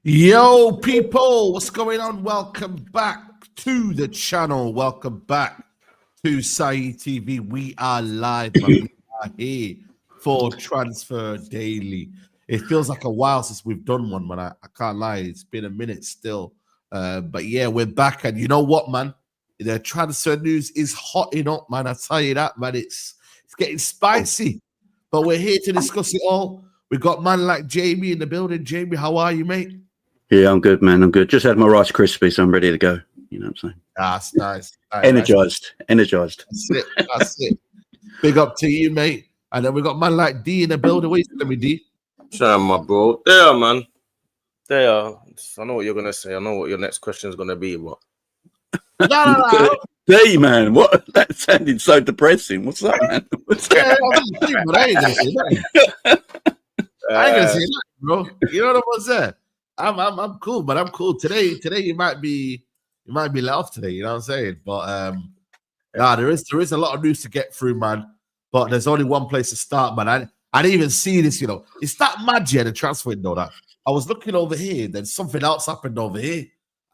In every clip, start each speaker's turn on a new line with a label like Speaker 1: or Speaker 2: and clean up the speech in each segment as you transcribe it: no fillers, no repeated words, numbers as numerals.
Speaker 1: Yo, people, what's going on? Welcome back to the channel. Welcome back to Saeed TV. We are live, but we are here for Transfer Daily. It feels like a while since we've done one, man. I can't lie. It's been a minute still. But yeah, we're back. And you know what, man? The transfer news is hotting up, man. I tell you that, man. It's getting spicy. But we're here to discuss it all. We got man like Jamie in the building. Jamie, how are you, mate?
Speaker 2: Yeah, I'm good, man. I'm good. Just had my Rice Krispies, so I'm ready to go. You know what I'm saying?
Speaker 1: That's nice.
Speaker 2: Energized.
Speaker 1: That's it. That's it. Big up to you, mate. And then we got man like D in the building. What you telling me, D?
Speaker 3: Shout out, my bro. There, man. There. I know what you're gonna say. I know what your next question is gonna be. What?
Speaker 1: No.
Speaker 2: D, man. What? That sounded so depressing. What's that, man? What's that?
Speaker 1: I ain't gonna say that. I ain't gonna say that, bro. You know what I'm saying? I'm cool, but I'm cool. Today you might be let off today, you know what I'm saying? But there is a lot of news to get through, man. But there's only one place to start, man. I didn't even see this, you know. It's that mad the transfer window that I was looking over here, then something else happened over here.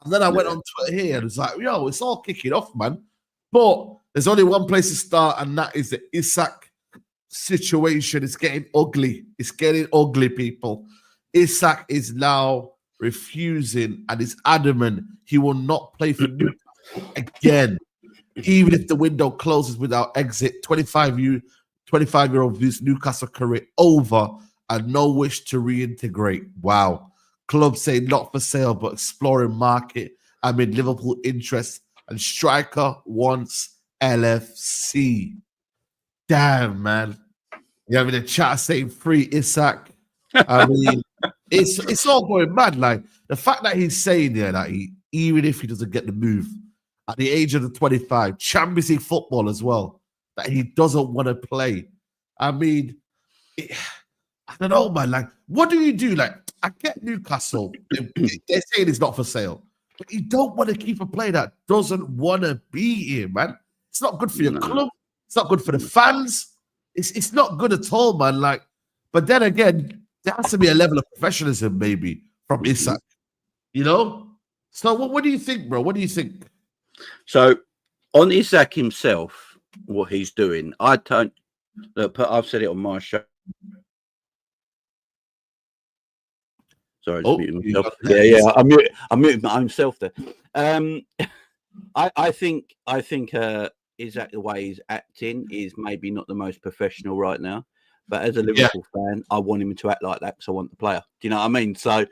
Speaker 1: And then I went on Twitter here and it was like, yo, it's all kicking off, man. But there's only one place to start, and that is the Isak situation. It's getting ugly. It's getting ugly, people. Isak is now refusing and is adamant he will not play for Newcastle again, even if the window closes without exit. 25-year-old views Newcastle career over and no wish to reintegrate. Wow. Club say not for sale, but exploring market amid Liverpool interest, and striker wants LFC. Damn, man. You having a chat saying free Isak. I mean, it's all going mad. Like the fact that he's saying there that even if he doesn't get the move at the age of the 25, Champions League football as well, that he doesn't want to play. I mean, I don't know, man. Like, what do you do? Like, I get Newcastle. They're saying it's not for sale, but you don't want to keep a player that doesn't want to be here, man. It's not good for your club. It's not good for the fans. It's not good at all, man. Like, but then again, there has to be a level of professionalism, maybe, from Isak. You know? So what do you think, bro? What do you think?
Speaker 2: So, on Isak himself, what he's doing, I've said it on my show. Sorry, I just muted myself. Yeah, I'm muting my own self there. I think Isak, the way he's acting is maybe not the most professional right now. But as a Liverpool fan, I want him to act like that because I want the player. Do you know what I mean? So,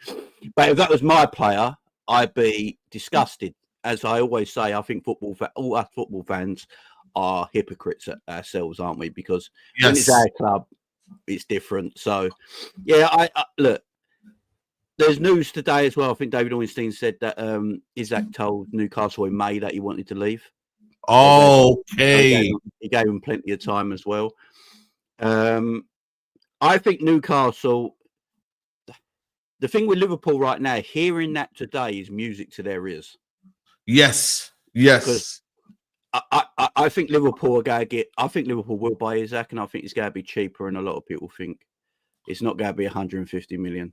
Speaker 2: but if that was my player, I'd be disgusted. As I always say, I think all us football fans are hypocrites ourselves, aren't we? Because when it's our club, it's different. So, yeah, I look. There's news today as well. I think David Ornstein said that Isak told Newcastle in May that he wanted to leave.
Speaker 1: Okay.
Speaker 2: He gave him plenty of time as well. I think Newcastle. The thing with Liverpool right now, hearing that today is music to their ears.
Speaker 1: Yes.
Speaker 2: I think Liverpool are going to get. I think Liverpool will buy Isak, and I think it's going to be cheaper. And a lot of people think it's not going to be 150 million.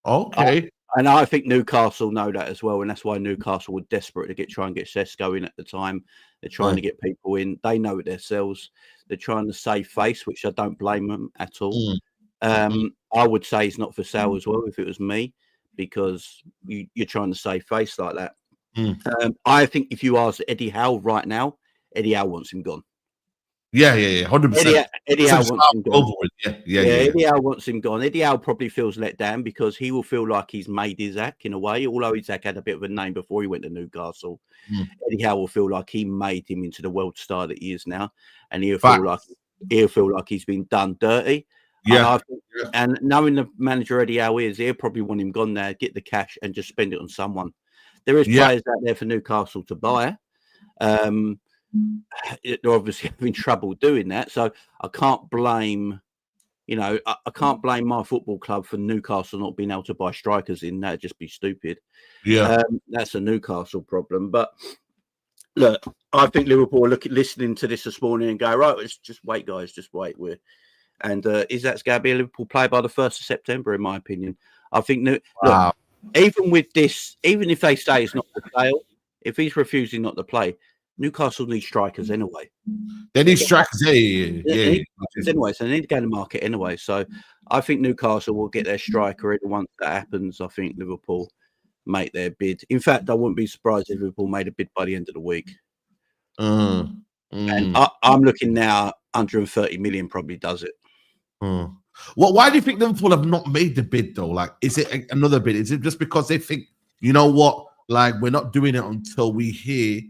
Speaker 1: Okay.
Speaker 2: And I think Newcastle know that as well, and that's why Newcastle were desperate to try and get Sesko in at the time. They're trying to get people in. They know it themselves. They're trying to save face, which I don't blame them at all. I would say it's not for sale as well if it was me, because you're trying to save face like that. I think if you ask Eddie Howe right now, Eddie Howe wants him gone.
Speaker 1: Yeah, 100%.
Speaker 2: Eddie Howe wants him gone.
Speaker 1: Eddie
Speaker 2: Howe wants him gone. Eddie Howe probably feels let down because he will feel like he's made Isak in a way. Although Isak had a bit of a name before he went to Newcastle, Eddie Howe will feel like he made him into the world star that he is now, and he'll feel like he's been done dirty. And knowing the manager Eddie Howe is, he'll probably want him gone there, get the cash, and just spend it on someone. There is players out there for Newcastle to buy. They're obviously having trouble doing that, so I can't blame. I can't blame my football club for Newcastle not being able to buy strikers in. That'd just be stupid. That's a Newcastle problem. But look, I think Liverpool are listening to this morning and go, right, let's just wait, guys, just wait. Isak's going to be a Liverpool player by the 1st of September, in my opinion. I think. Look, even with this, even if they say it's not for sale, if he's refusing not to play, Newcastle need strikers anyway.
Speaker 1: They need strikers,
Speaker 2: anyway, so they need to go to the market anyway. So I think Newcastle will get their striker in. Once that happens, I think Liverpool make their bid. In fact, I wouldn't be surprised if Liverpool made a bid by the end of the week. And I'm looking now, 130 million probably does it.
Speaker 1: Well, why do you think Liverpool have not made the bid though? Like, is it another bid? Is it just because they think, you know what, like we're not doing it until we hear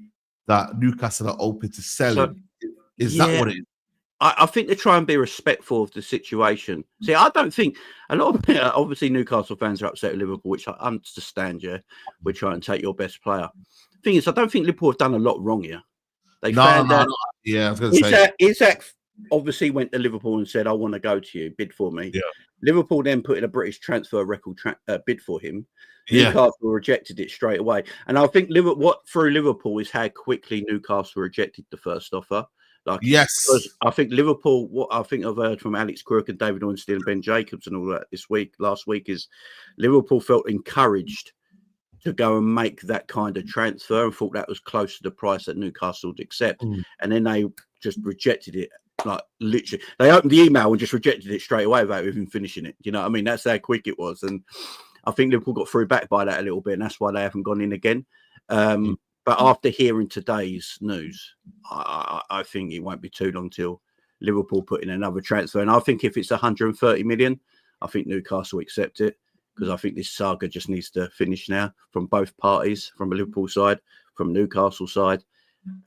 Speaker 1: that Newcastle are open to selling? Is that what it is?
Speaker 2: I think they try and be respectful of the situation. See, I don't think a lot of obviously Newcastle fans are upset with Liverpool, which I understand. We're trying to take your best player. Thing is, I don't think Liverpool have done a lot wrong here. They found out.
Speaker 1: Yeah, I was going to say.
Speaker 2: Isak obviously went to Liverpool and said, "I want to go to you, bid for me." Yeah. Liverpool then put in a British transfer record bid for him. Newcastle rejected it straight away, and I think what threw Liverpool is how quickly Newcastle rejected the first offer. Because I think Liverpool, what I think I've heard from Alex Crook and David Ornstein and Ben Jacobs and all that last week is Liverpool felt encouraged to go and make that kind of transfer and thought that was close to the price that Newcastle would accept. And then they just rejected it. Like literally, they opened the email and just rejected it straight away without even finishing it. You know what I mean? That's how quick it was. And I think Liverpool got through back by that a little bit, and that's why they haven't gone in again. But after hearing today's news, I think it won't be too long till Liverpool put in another transfer. And I think if it's 130 million, I think Newcastle will accept it, because I think this saga just needs to finish now from both parties, from a Liverpool side, from Newcastle side,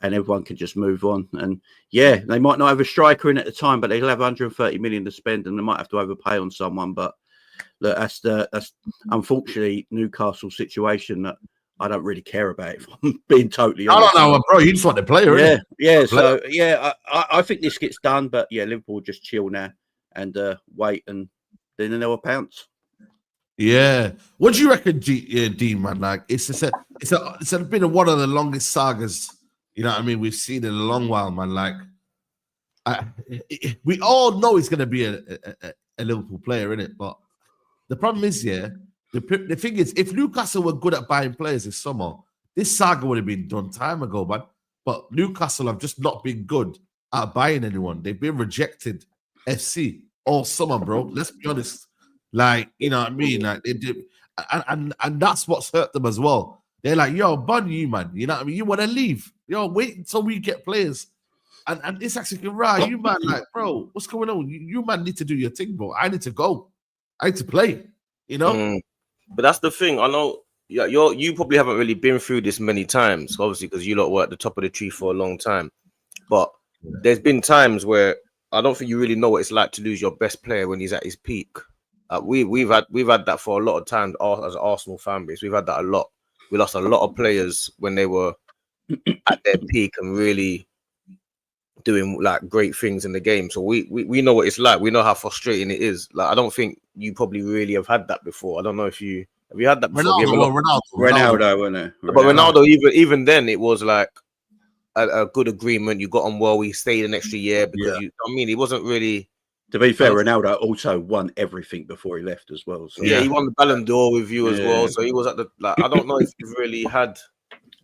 Speaker 2: and everyone can just move on. And yeah, they might not have a striker in at the time, but they'll have 130 million to spend, and they might have to overpay on someone. But look, that's unfortunately Newcastle's situation that I don't really care about, if I'm being totally honest.
Speaker 1: I don't know, bro. You just want the player,
Speaker 2: So I think this gets done, but yeah, Liverpool just chill now and wait, and then they'll pounce.
Speaker 1: Yeah. What do you reckon, Dean, man? Like, it's been one of the longest sagas, you know what I mean, we've seen in a long while, man. Like, we all know he's going to be a Liverpool player, innit? But the problem is, the thing is, if Newcastle were good at buying players this summer, this saga would have been done time ago, man. But Newcastle have just not been good at buying anyone. They've been rejected FC all summer, bro. Let's be honest. Like, you know what I mean? Like, they did, and that's what's hurt them as well. They're like, yo, bun you, man. You know what I mean? You want to leave. Yo, wait until we get players. And it's actually right. You, man, like, bro, what's going on? You man need to do your thing, bro. I need to go. I need to play, you know?
Speaker 3: But that's the thing. I know you probably haven't really been through this many times, obviously, because you lot were at the top of the tree for a long time. But there's been times where I don't think you really know what it's like to lose your best player when he's at his peak. We've had that for a lot of times as an Arsenal fan base. We've had that a lot. We lost a lot of players when they were at their peak and really doing like great things in the game. So we know what it's like. We know how frustrating it is. Like, I don't think you probably really have had that before. I don't know if you had that before.
Speaker 2: Ronaldo, wasn't it?
Speaker 3: But Ronaldo, even then, it was like a good agreement. You got on well. We stayed an extra year because he wasn't really.
Speaker 2: To be fair, Ronaldo also won everything before he left as well. So.
Speaker 3: Yeah, he won the Ballon d'Or with you as well. So he was at the I don't know if you've really had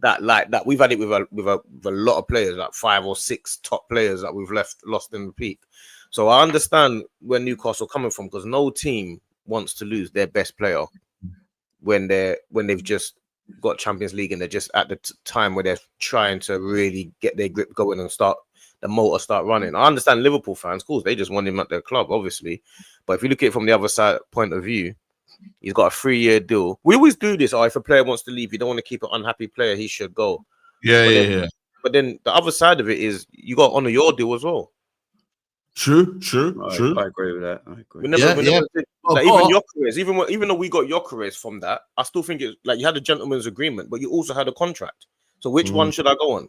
Speaker 3: that like that. We've had it with a lot of players, like 5 or 6 top players that we've lost in the peak. So I understand where Newcastle are coming from, because no team wants to lose their best player when they've just got Champions League and they're just at the time where they're trying to really get their grip going and the motor start running. I understand Liverpool fans, of course, they just want him at their club, obviously. But if you look at it from the other side point of view, he's got a 3-year deal. We always do this. If a player wants to leave, you don't want to keep an unhappy player, he should go.
Speaker 1: Yeah.
Speaker 3: But then the other side of it is you got to honor your deal as well.
Speaker 1: True.
Speaker 2: I agree with that. I agree.
Speaker 3: We never even Gyökeres, even though we got Gyökeres from that, I still think it's like you had a gentleman's agreement, but you also had a contract. So which one should I go on?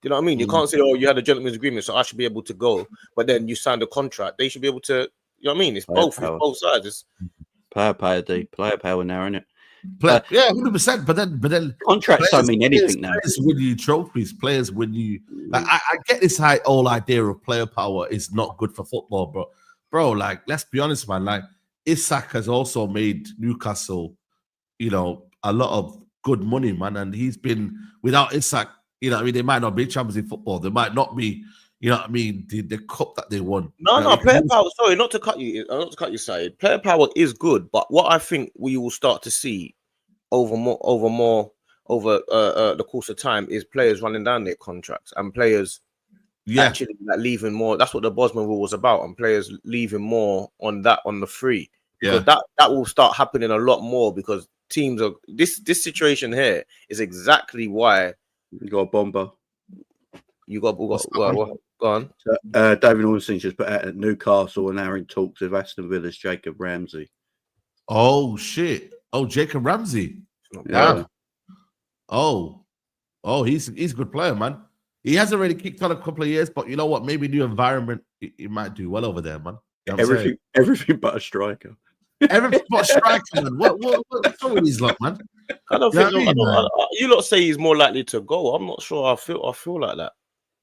Speaker 3: You know what I mean? You can't say, you had a gentleman's agreement, so I should be able to go. But then you signed a contract. They should be able to, you know what I mean? It's both sides. It's
Speaker 2: player power now, isn't it?
Speaker 1: 100%. But then
Speaker 2: contracts don't mean anything now.
Speaker 1: Players win you trophies. Players win you. Like, I get this whole idea of player power is not good for football, bro. Like, let's be honest, man. Like, Isak has also made Newcastle, a lot of good money, man. And he's been without Isak. You know what I mean? They might not be champions in football. They might not be, you know what I mean, the cup that they won.
Speaker 3: No, player power. Sorry, not to cut you, Saeed. Player power is good, but what I think we will start to see over the course of time is players running down their contracts and players actually leaving more. That's what the Bosman rule was about, and players leaving more on the free. Because that will start happening a lot more, because teams are this situation here is exactly why.
Speaker 2: You got a bomber.
Speaker 3: Go on.
Speaker 2: So, David Ornstein just put out at Newcastle and now in talks with Aston Villa's Jacob Ramsey.
Speaker 1: Oh shit! Oh, Jacob Ramsey.
Speaker 2: Yeah.
Speaker 1: Oh, he's a good player, man. He hasn't really kicked on a couple of years, but you know what? Maybe new environment, he might do well over there, man. You know
Speaker 2: everything but a striker.
Speaker 1: Everything but a striker, man. What's wrong with his luck, man?
Speaker 3: I don't think you lot say he's more likely to go. I'm not sure. I feel like that.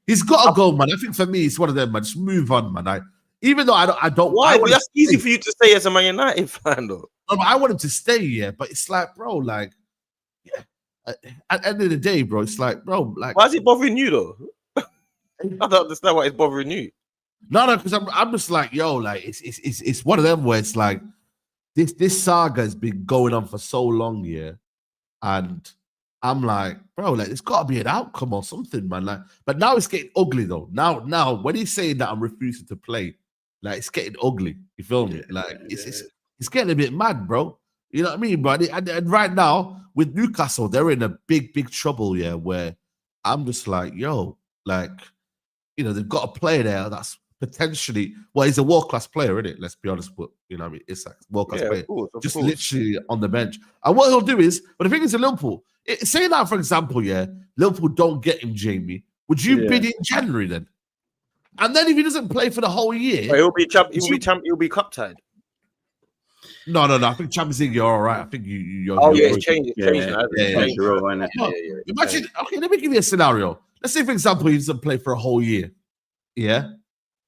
Speaker 1: He's got to go, man. I think for me, it's one of them, man. Just move on, man. Even though I don't.
Speaker 3: Why? That's easy for you to say as a Man United fan, though.
Speaker 1: No, but I want him to stay, yeah. But it's like, bro, like, at the end of the day, bro, it's like, bro, like,
Speaker 3: why is it bothering you though? I don't understand why it's bothering you.
Speaker 1: No, because I'm just like, yo, like, it's one of them where it's like, this saga has been going on for so long, yeah. And I'm like, bro, like, it's got to be an outcome or something, man. Like, but now it's getting ugly, though. Now, when he's saying that I'm refusing to play, like, it's getting ugly. You feel me? Like, it's getting a bit mad, bro. You know what I mean, bro? And right now, with Newcastle, they're in a big trouble, yeah, where I'm just like, yo, like, they've got a player there that's potentially, well, he's a world-class player, isn't it? Let's be honest, but you know what I mean? Isak, world-class player. Of course. Literally on the bench. And what he'll do is, but the thing is, in Liverpool, say that, for example, yeah, Liverpool don't get him, Jamie. Would you bid in January then? And then if he doesn't play for the whole year,
Speaker 3: he'll be cup tied.
Speaker 1: No. I think Champions League, you're all right. I think you're.
Speaker 3: It's changed.
Speaker 1: Imagine. Okay, let me give you a scenario. Let's say, for example, he doesn't play for a whole year. Yeah,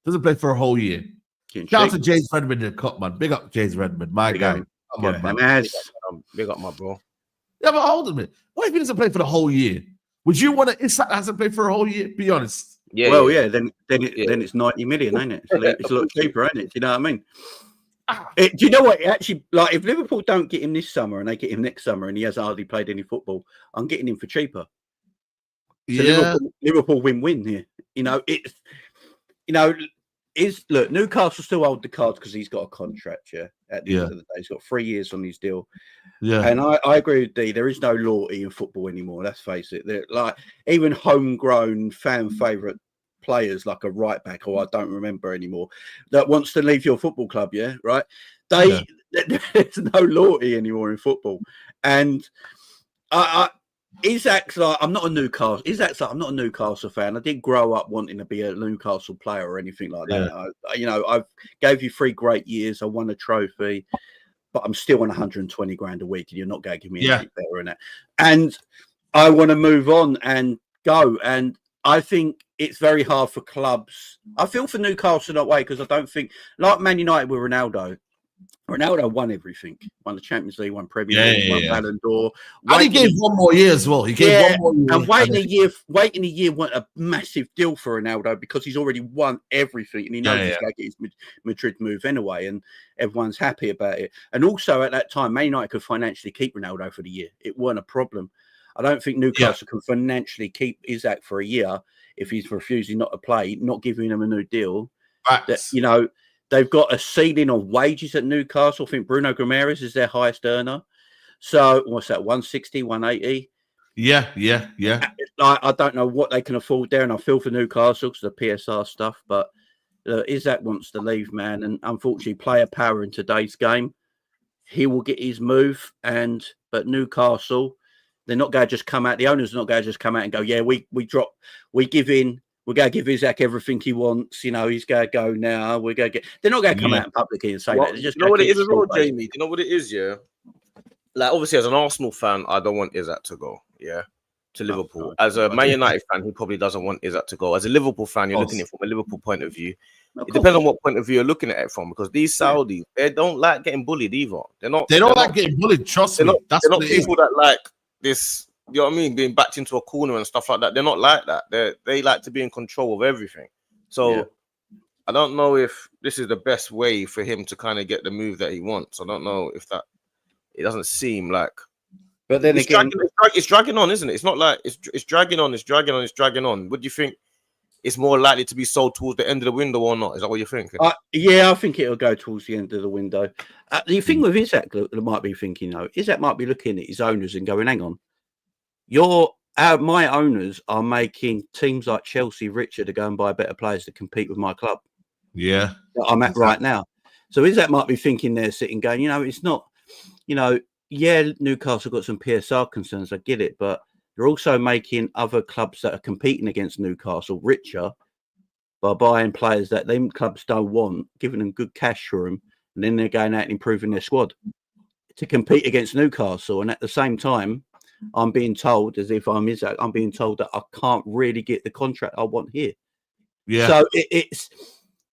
Speaker 1: doesn't play for a whole year. Shout out to James Redmond in the cup, man. Big up James Redmond, my guy. Come on, man.
Speaker 3: Big up my bro.
Speaker 1: Yeah, but hold on a minute. What if he doesn't play for the whole year? Would you want to? Isak hasn't played for a whole year. Be honest.
Speaker 2: Yeah. Then it's 90 million, ain't it? It's a lot cheaper, ain't it? Do you know what I mean? Do you know what? Actually, like, if Liverpool don't get him this summer and they get him next summer and he hasn't hardly played any football, I'm getting him for cheaper. So Liverpool win-win here. Look, Newcastle still hold the cards because he's got a contract. Yeah, at the end of the day, he's got 3 years on his deal. Yeah, and I agree with D. There is no loyalty in football anymore. Let's face it. They're like even homegrown fan favorite players like a right back, or I don't remember anymore, that wants to leave your football club. Yeah, right. There's no loyalty anymore in football, and Isak's like, I'm not a Newcastle. Isak's like, I'm not a Newcastle fan. I didn't grow up wanting to be a Newcastle player or anything like that. I gave you 3 great years. I won a trophy, but I'm still on 120 grand a week, and you're not going to give me anything better than that. And I want to move on and go. And I think it's very hard for clubs. I feel for Newcastle that way, because I don't think, like Man United with Ronaldo won everything. Won the Champions League, won Premier League, won Ballon d'Or.
Speaker 1: And he gave 1 more year as well. He gave 1 more year.
Speaker 2: And waiting a year went a massive deal for Ronaldo, because he's already won everything, and he knows he's going to get his Madrid move anyway, and everyone's happy about it. And also at that time, Man United could financially keep Ronaldo for the year. It weren't a problem. I don't think Newcastle can financially keep Isak for a year if he's refusing not to play, not giving him a new deal. That, they've got a ceiling of wages at Newcastle. I think Bruno Guimaraes is their highest earner. So what's that, 160, 180?
Speaker 1: Yeah.
Speaker 2: I don't know what they can afford there, and I feel for Newcastle because of the PSR stuff, but Isak wants to leave, man. And unfortunately, player power in today's game, he will get his move. But Newcastle, they're not going to just come out. The owners are not going to just come out and go, we give in. We're going to give Isak everything he wants. He's going to go now. We're going to get. They're not going to come out in publicly and say that. They're just
Speaker 3: what it is as well, Jamie? Do you know what it is? Yeah. Like, obviously, as an Arsenal fan, I don't want Isak to go. Yeah. To Liverpool. As a Man United fan, he probably doesn't want Isak to go. As a Liverpool fan, you're looking at it from a Liverpool point of view. It depends on what point of view you're looking at it from, because these Saudis, they don't like getting bullied either. They don't like getting bullied. Trust me. They're not people that like this. You know what I mean? Being backed into a corner and stuff like that. They're not like that. They like to be in control of everything. So I don't know if this is the best way for him to kind of get the move that he wants. I don't know if that. It doesn't seem like.
Speaker 2: But then
Speaker 3: it's dragging on, isn't it? It's not like it's dragging on. It's dragging on. It's dragging on. What do you think? It's more likely to be sold towards the end of the window or not? Is that what you're thinking?
Speaker 2: I think it'll go towards the end of the window. The thing with Isak that might be thinking, Isak might be looking at his owners and going, hang on. My owners are making teams like Chelsea richer to go and buy better players to compete with my club.
Speaker 1: Yeah.
Speaker 2: That I'm at right now. So Isak might be thinking there, sitting going, it's not, Newcastle got some PSR concerns. I get it. But they're also making other clubs that are competing against Newcastle richer by buying players that them clubs don't want, giving them good cash for them. And then they're going out and improving their squad to compete against Newcastle. And at the same time, I'm being told, as if I'm Isak, I'm being told that I can't really get the contract I want here. Yeah. So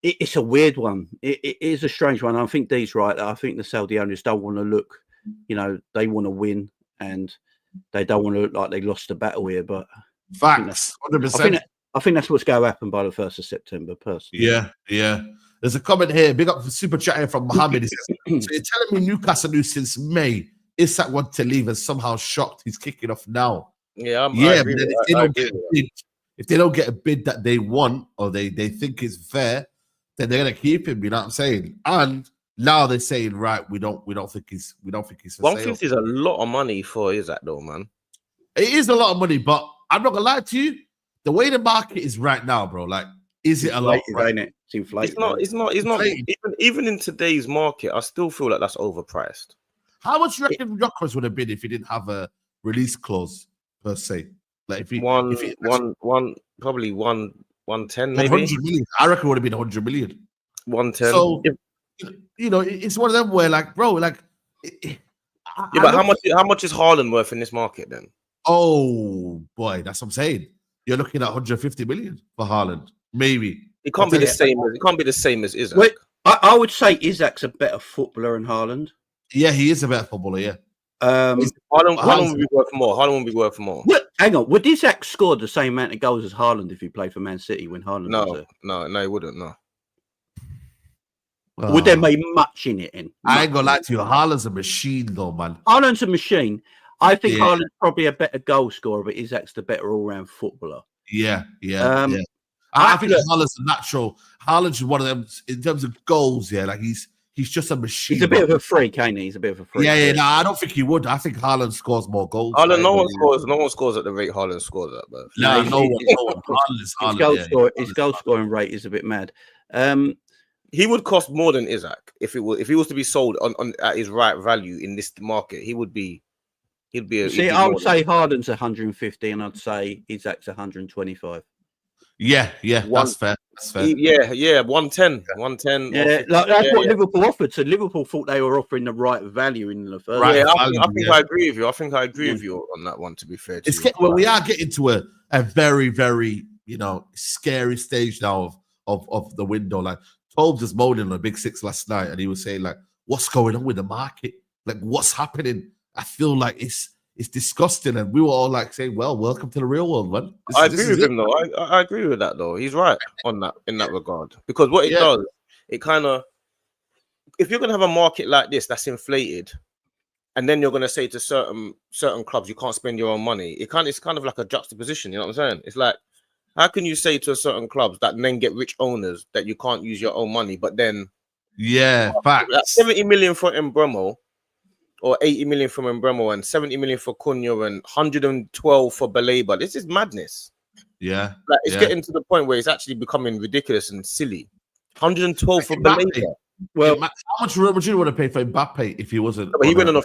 Speaker 2: it's a weird one. It is a strange one. I think Dee's right. I think the Saudi owners don't want to look, they want to win, and they don't want to look like they lost the battle here. But
Speaker 1: facts, 100%.
Speaker 2: I think that's what's going to happen by the 1st of September, personally.
Speaker 1: Yeah. There's a comment here. Big up for super chat from Mohammed. He says, so you're telling me Newcastle knew since May Isak want to leave and somehow shocked he's kicking off now?
Speaker 3: Yeah,
Speaker 1: but if they don't get a bid that they want or they think is fair, then they're gonna keep him. You know what I'm saying? And now they're saying, right, we don't think he's for
Speaker 3: 150 is a lot of money for Isak, though, man.
Speaker 1: It is a lot of money, but I'm not gonna lie to you. The way the market is right now, bro, like, is it a lot? Right?
Speaker 2: It? It's inflated.
Speaker 3: It's not. Even in today's market, I still feel like that's overpriced.
Speaker 1: How much do you reckon Rockers would have been if he didn't have a release clause per se? Like if he
Speaker 3: probably 110 maybe.
Speaker 1: 100 million. I reckon it would have been 100 million.
Speaker 3: 110.
Speaker 1: So it's one of them where like, bro, like.
Speaker 3: But how much is Haaland worth in this market then?
Speaker 1: Oh boy, that's what I'm saying. You're looking at 150 million for Haaland, maybe.
Speaker 3: It can't be the same. It can't be the same as Isak.
Speaker 2: Wait, I would say Isak's a better footballer than Haaland.
Speaker 1: Yeah, he is a better footballer. Yeah.
Speaker 3: Haaland would be worth more. Haaland would be worth more.
Speaker 2: Hang on, would Isak score the same amount of goals as Haaland if he played for Man City when Haaland was there?
Speaker 3: No, he wouldn't. No.
Speaker 2: Would there be much in it?
Speaker 1: I ain't gonna lie to you. Haaland's a machine, though, man.
Speaker 2: Haaland's a machine. I think Haaland's probably a better goal scorer, but Isak's the better all-round footballer.
Speaker 1: Yeah. I think Haaland's a natural. Haaland's one of them in terms of goals. Yeah, like he's he's just a machine.
Speaker 2: He's a bit of a freak, ain't he? He's a bit of a freak.
Speaker 1: Yeah. No, I don't think he would. I think Haaland scores more goals.
Speaker 3: Haaland, no one scores at the rate Haaland scores at, bro.
Speaker 1: No one.
Speaker 2: His goal scoring rate is a bit mad.
Speaker 3: He would cost more than Isak if he was to be sold on at his right value in this market. He'd be.
Speaker 2: I would say Haaland's 150, and I'd say Isak's 125.
Speaker 1: Yeah, that's fair. That's fair.
Speaker 3: 110.
Speaker 2: Yeah, that's what Liverpool offered. So Liverpool thought they were offering the right value in the first.
Speaker 3: Right, I think I agree with you. I think I agree with you on that one. To be fair,
Speaker 1: we are getting to a very, very scary stage now of the window. Like Tobes was moaning on a Big Six last night, and he was saying like, "What's going on with the market? Like, what's happening?" I feel like it's disgusting, and we were all like saying, "Well, welcome to the real world, man."
Speaker 3: I agree with him though. I agree with that though. He's right on that in that regard, because what it does, it kind of, if you're gonna have a market like this that's inflated, and then you're gonna say to certain clubs you can't spend your own money, it's kind of like a juxtaposition. You know what I'm saying? It's like, how can you say to certain clubs that then get rich owners that you can't use your own money, but then
Speaker 1: facts.
Speaker 3: 70 million for Mbeumo, or 80 million from Mbeumo, and 70 million for Cunha, and 112 for Baleba. This is madness.
Speaker 1: Yeah.
Speaker 3: Like, it's getting to the point where it's actually becoming ridiculous and silly. 112 for Baleba.
Speaker 1: Well, how much would you want to pay for Mbappe if he wasn't?
Speaker 3: No, but he went on a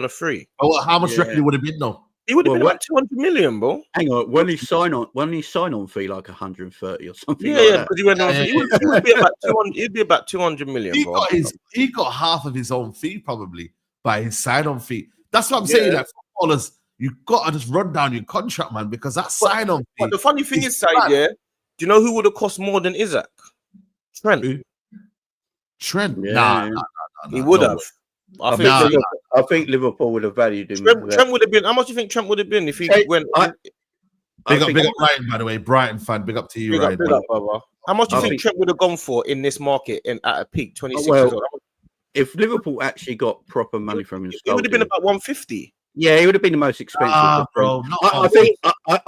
Speaker 3: free.
Speaker 1: Oh, how much do you reckon it would have been though?
Speaker 3: He would have been about 200 million, bro.
Speaker 2: Hang on, when he sign on fee like 130 or something.
Speaker 3: Yeah, because he went on. He would be about 200. He'd be about 200 million.
Speaker 1: He got half of his own fee probably by his sign-on fee. That's what I'm saying. Like footballers, you got to just run down your contract, man, because that sign-on fee.
Speaker 3: But the funny thing is, Saeed, do you know who would have cost more than Isak? Trent.
Speaker 1: Nah.
Speaker 3: He would have.
Speaker 2: I think Liverpool would have valued him.
Speaker 3: Trent would have been. How much do you think Trent would have been if he went?
Speaker 1: Big up Brighton, by the way. Brighton fan. Big up to you, Ryan.
Speaker 3: Big up, brother. How much do you think Trent would have gone for in this market at a peak, 26 years old?
Speaker 2: If Liverpool actually got proper money from him,
Speaker 3: it would have been about 150.
Speaker 2: Yeah, he would have been the most expensive.
Speaker 1: Bro,
Speaker 2: I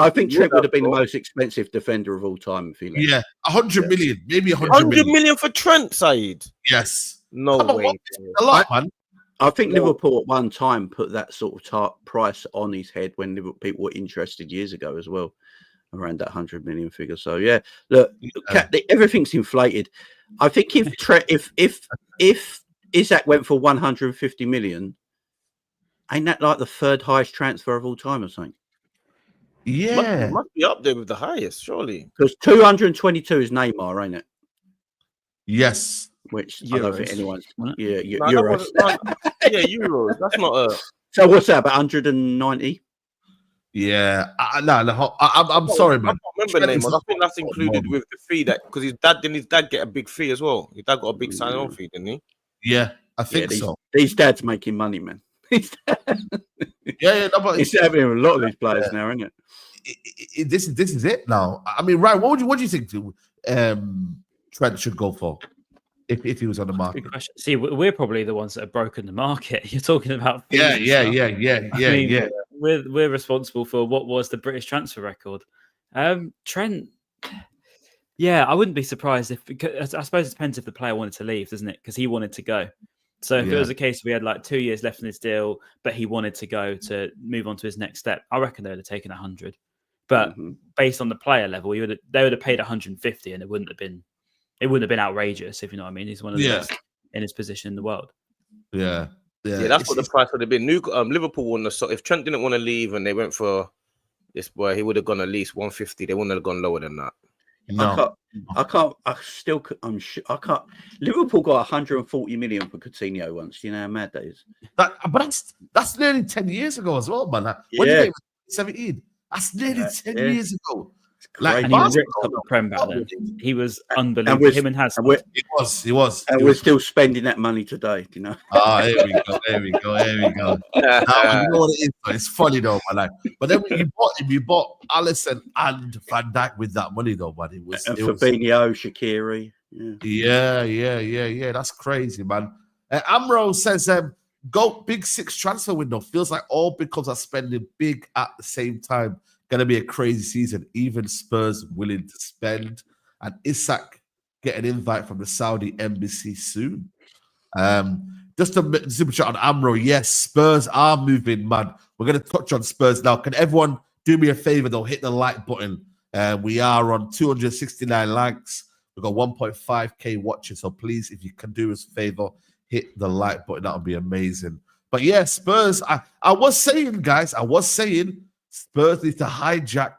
Speaker 2: think Trent would have been the most expensive defender of all time if he left.
Speaker 1: Yeah, 100 million, maybe
Speaker 3: 100 million for Trent, Saeed.
Speaker 1: Yes,
Speaker 3: no way.
Speaker 1: A lot, man.
Speaker 2: I think Liverpool at one time put that sort of price on his head when people were interested years ago as well, around that 100 million figure. So yeah, look, everything's inflated. I think if Isak went for 150 million, ain't that like the third highest transfer of all time or something?
Speaker 1: Yeah,
Speaker 3: must be up there with the highest, surely.
Speaker 2: Because 222 is Neymar, ain't it?
Speaker 1: Yes.
Speaker 2: Which Euros. I don't think anyone's. Yeah,
Speaker 3: Euros. Euros. That's not a.
Speaker 2: So what's that? About 190?
Speaker 1: Yeah. I'm sorry, man.
Speaker 3: I can't remember Neymar. I think that's included with the fee because his dad get a big fee as well. His dad got a big sign-on fee, didn't he?
Speaker 1: Yeah, I think so.
Speaker 2: These dads making money, man.
Speaker 1: But
Speaker 2: it's happening with a lot of these players now, isn't it?
Speaker 1: This is it now. I mean, Ryan, what do you think Trent should go for if he was on the market?
Speaker 4: Good question. See, we're probably the ones that have broken the market. You're talking about
Speaker 1: yeah.
Speaker 4: We're responsible for what was the British transfer record. Trent. Yeah, I wouldn't be surprised I suppose it depends if the player wanted to leave, doesn't it? Because he wanted to go. So if it was a case we had like 2 years left in his deal, but he wanted to go to move on to his next step, I reckon they would have taken 100. But based on the player level, they would have paid 150, and it wouldn't have been outrageous, if you know what I mean. He's one of the best in his position in the world.
Speaker 3: Yeah, that's what the price would have been. Liverpool wouldn't have. So if Trent didn't want to leave and they went for this boy, he would have gone at least 150. They wouldn't have gone lower than that.
Speaker 1: No,
Speaker 2: I can't. Liverpool got 140 million for Coutinho once. You know how mad that is.
Speaker 1: But that's nearly 10 years ago as well, man. When did they 17? That's nearly 10 years ago.
Speaker 4: Like, and he ripped up the Prem back then. He was unbelievable. Him and Hazard.
Speaker 1: He was.
Speaker 2: And we're still spending that money today, you know.
Speaker 1: Here we go. You know what it is? It's funny though, man. But then when you bought Alisson and Van Dijk with that money though, man. It was
Speaker 2: Fabinho, Shaqiri.
Speaker 1: Yeah. That's crazy, man. Amro says, Big Six transfer window feels like all big clubs are spending big at the same time. Going to be a crazy season. Even Spurs willing to spend. And Isak get an invite from the Saudi embassy soon. Just a super chat on Amro. Yes, Spurs are moving, man. We're going to touch on Spurs now. Can everyone do me a favor, though? Hit the like button. We are on 269 likes. We've got 1.5k watching. So please, if you can do us a favor, hit the like button. That would be amazing. But yeah, Spurs. I was saying, guys, Spurs need to hijack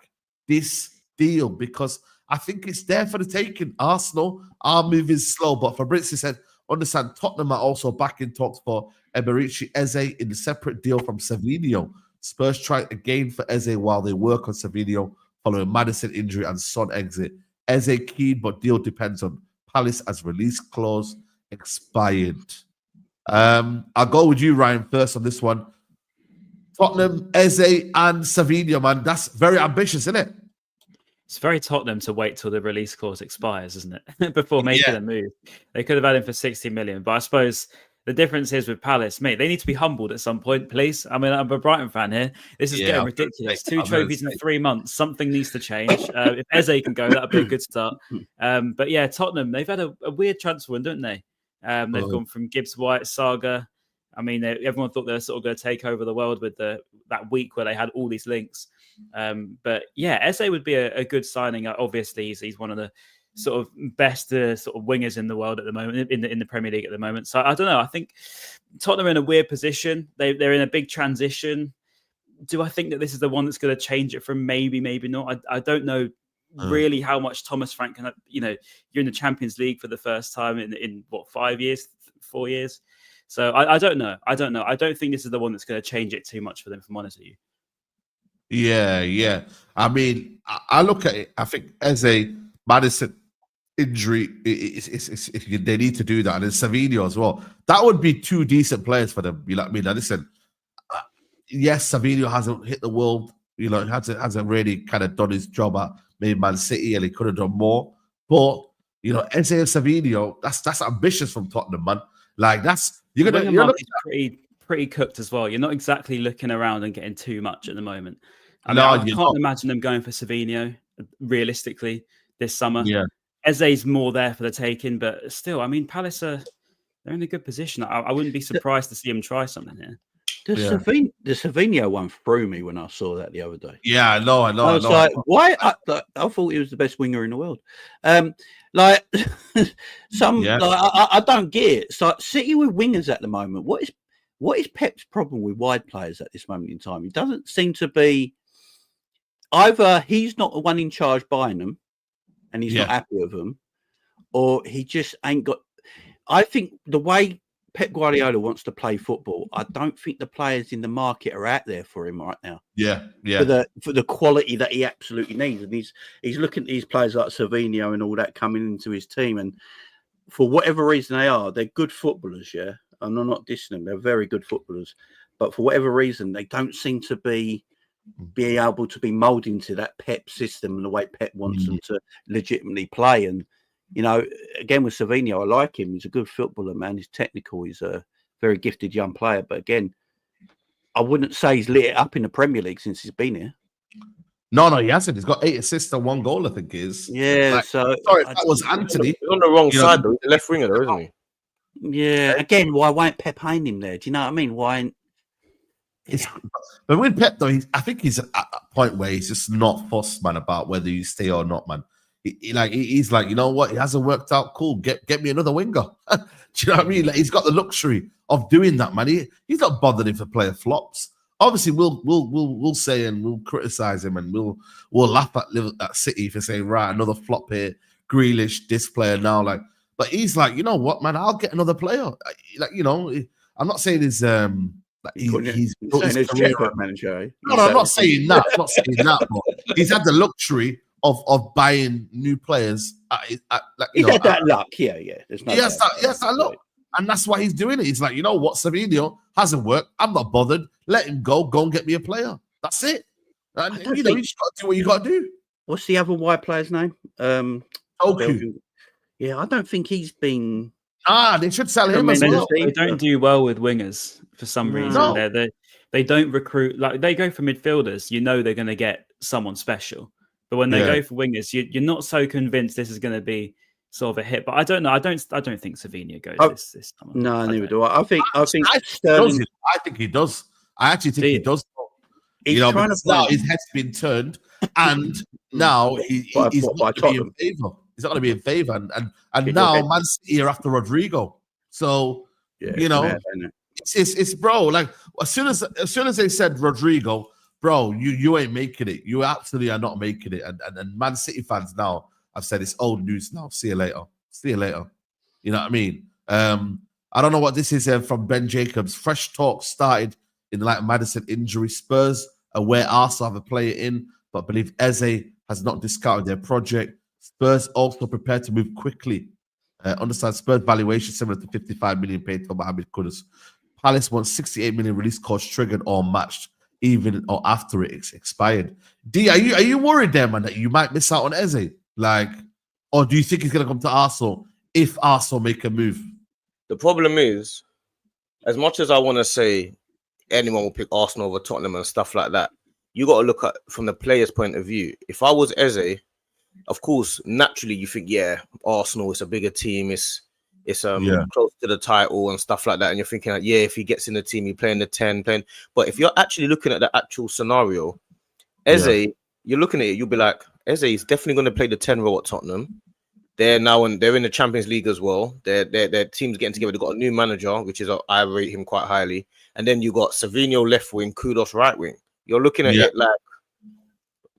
Speaker 1: this deal because I think it's there for the taking. Arsenal are moving slow, but Fabrizio said, understand Tottenham are also back in talks for Eberechi Eze in a separate deal from Savinho. Spurs try again for Eze while they work on Savinho following Maddison injury and Son exit. Eze keen, but deal depends on Palace as release clause expired. I'll go with you, Ryan, first on this one. Tottenham, Eze, and Savinho, man. That's very ambitious, isn't it?
Speaker 4: It's very Tottenham to wait till the release clause expires, isn't it? Before making a move. They could have had him for 60 million. But I suppose the difference is with Palace, mate, they need to be humbled at some point, please. I mean, I'm a Brighton fan here. This is getting ridiculous. 2 trophies in 3 months. Something needs to change. If Eze can go, that would be a good start. But yeah, Tottenham, they've had a weird transfer one, don't they? They've gone from Gibbs White, Saga. I mean, everyone thought they were sort of going to take over the world with that week where they had all these links. But yeah, Eze would be a good signing. Obviously, he's one of the sort of best sort of wingers in the world at the moment, in the Premier League at the moment. So I don't know. I think Tottenham are in a weird position. They're in a big transition. Do I think that this is the one that's going to change it from maybe not? I don't know really how much Thomas Frank can. You're in the Champions League for the first time in what 5 years, 4 years. So I don't know. I don't think this is the one that's going to change it too much for them, if I'm honest with you.
Speaker 1: Yeah. I mean, I look at it. I think as a Maddison injury, they need to do that. And then Savinho as well. That would be 2 decent players for them. You know what I mean? Now, listen, yes, Savinho hasn't hit the world. Hasn't really kind of done his job at maybe Man City, and he could have done more. But Eze and Savinho, that's ambitious from Tottenham, man. Like you're looking
Speaker 4: pretty cooked as well. You're not exactly looking around and getting too much at the moment. I can't imagine them going for Savinho realistically this summer.
Speaker 1: Yeah,
Speaker 4: Eze's more there for the taking, but still, I mean, Palace they're in a good position. I wouldn't be surprised to see him try something here.
Speaker 2: The Savinho one threw me when I saw that the other day.
Speaker 1: Yeah, I know.
Speaker 2: I was like, why? I thought he was the best winger in the world. I don't get it. It's like City with wingers at the moment. What is Pep's problem with wide players at this moment in time? He doesn't seem to be. Either he's not the one in charge buying them, and he's not happy with them, or he just ain't got. I think the way Pep Guardiola wants to play football, I don't think the players in the market are out there for him right now.
Speaker 1: Yeah.
Speaker 2: For the quality that he absolutely needs, and he's looking at these players like Savinho and all that coming into his team, and for whatever reason they're good footballers. Yeah, and I'm not dissing them; they're very good footballers, but for whatever reason they don't seem to be able to be molded into that Pep system and the way Pep wants them to legitimately play. And again with Savinho, I like him. He's a good footballer, man. He's technical. He's a very gifted young player. But again, I wouldn't say he's lit it up in the Premier League since he's been here.
Speaker 1: No, he hasn't. He's got 8 assists and 1 goal, I think he is.
Speaker 2: Yeah,
Speaker 1: sorry, that was Anthony.
Speaker 3: He's on the wrong side, though. He's the left winger, though, isn't he?
Speaker 2: Yeah, again, why won't Pep hang him there? Do you know what I mean? Why?
Speaker 1: But with Pep, though, I think he's at a point where he's just not fussed, man, about whether you stay or not, man. He's like, you know what? It hasn't worked out. Cool. Get me another winger. Do you know what I mean? Like, he's got the luxury of doing that, man. He's not bothered if a player flops. Obviously, we'll say and we'll criticize him and we'll laugh at City for saying, right, another flop here. Grealish, this player now, like. But he's like, you know what, man? I'll get another player. I'm not saying he's
Speaker 2: manager.
Speaker 1: No, I'm not saying that. I'm not saying that. But he's had the luxury of buying new players.
Speaker 2: He's had that luck. Yeah.
Speaker 1: He has that luck, and that's why he's doing it. He's like, you know what, Savinho hasn't worked. I'm not bothered. Let him go. Go and get me a player. That's it. And you just got to do what you got to do.
Speaker 2: What's the other white player's name?
Speaker 1: Oku.
Speaker 2: Yeah, I don't think he's been.
Speaker 1: They should sell him as well.
Speaker 4: They don't do well with wingers for some reason. No. They don't recruit, like they go for midfielders. They're going to get someone special, but when they go for wingers, you're not so convinced this is going to be sort of a hit. But I don't know. I don't think Savinho goes this summer.
Speaker 2: No, neither do I. I think
Speaker 1: Sterling. I think he does. I actually think he does.
Speaker 2: He's trying to
Speaker 1: now his head's been turned, and now he's not going to be in favour. He's not going to be in favour, and now Man City are after Rodrygo. So it's bro. Like as soon as they said Rodrygo, bro, you ain't making it. You absolutely are not making it. And Man City fans now have said it's old news now. See you later. See you later. You know what I mean? I don't know what this is from Ben Jacobs. Fresh talk started in the Maddison injury. Spurs aware Arsenal have a player in, but believe Eze has not discarded their project. Spurs also prepared to move quickly. Understand Spurs valuation similar to 55 million paid for Mohamed Kudus. Palace wants 68 million release cost triggered or matched, even or after it's expired. D, are you worried there, man, that you might miss out on Eze? Like, or do you think he's gonna come to Arsenal if Arsenal make a move?
Speaker 3: The problem is, as much as I want to say anyone will pick Arsenal over Tottenham and stuff like that, you got to look at from the player's point of view. If I was Eze, of course, naturally you think, Arsenal is a bigger team, it's close to the title and stuff like that, and you're thinking, like, if he gets in the team, he's playing the 10, But if you're actually looking at the actual scenario, Eze, you're looking at it, you'll be like, Eze is definitely going to play the 10 role at Tottenham. They're now and they're in the Champions League as well. Their team's getting together. They've got a new manager, which is I rate him quite highly. And then you got Savinho left wing, Kudus right wing. You're looking at it like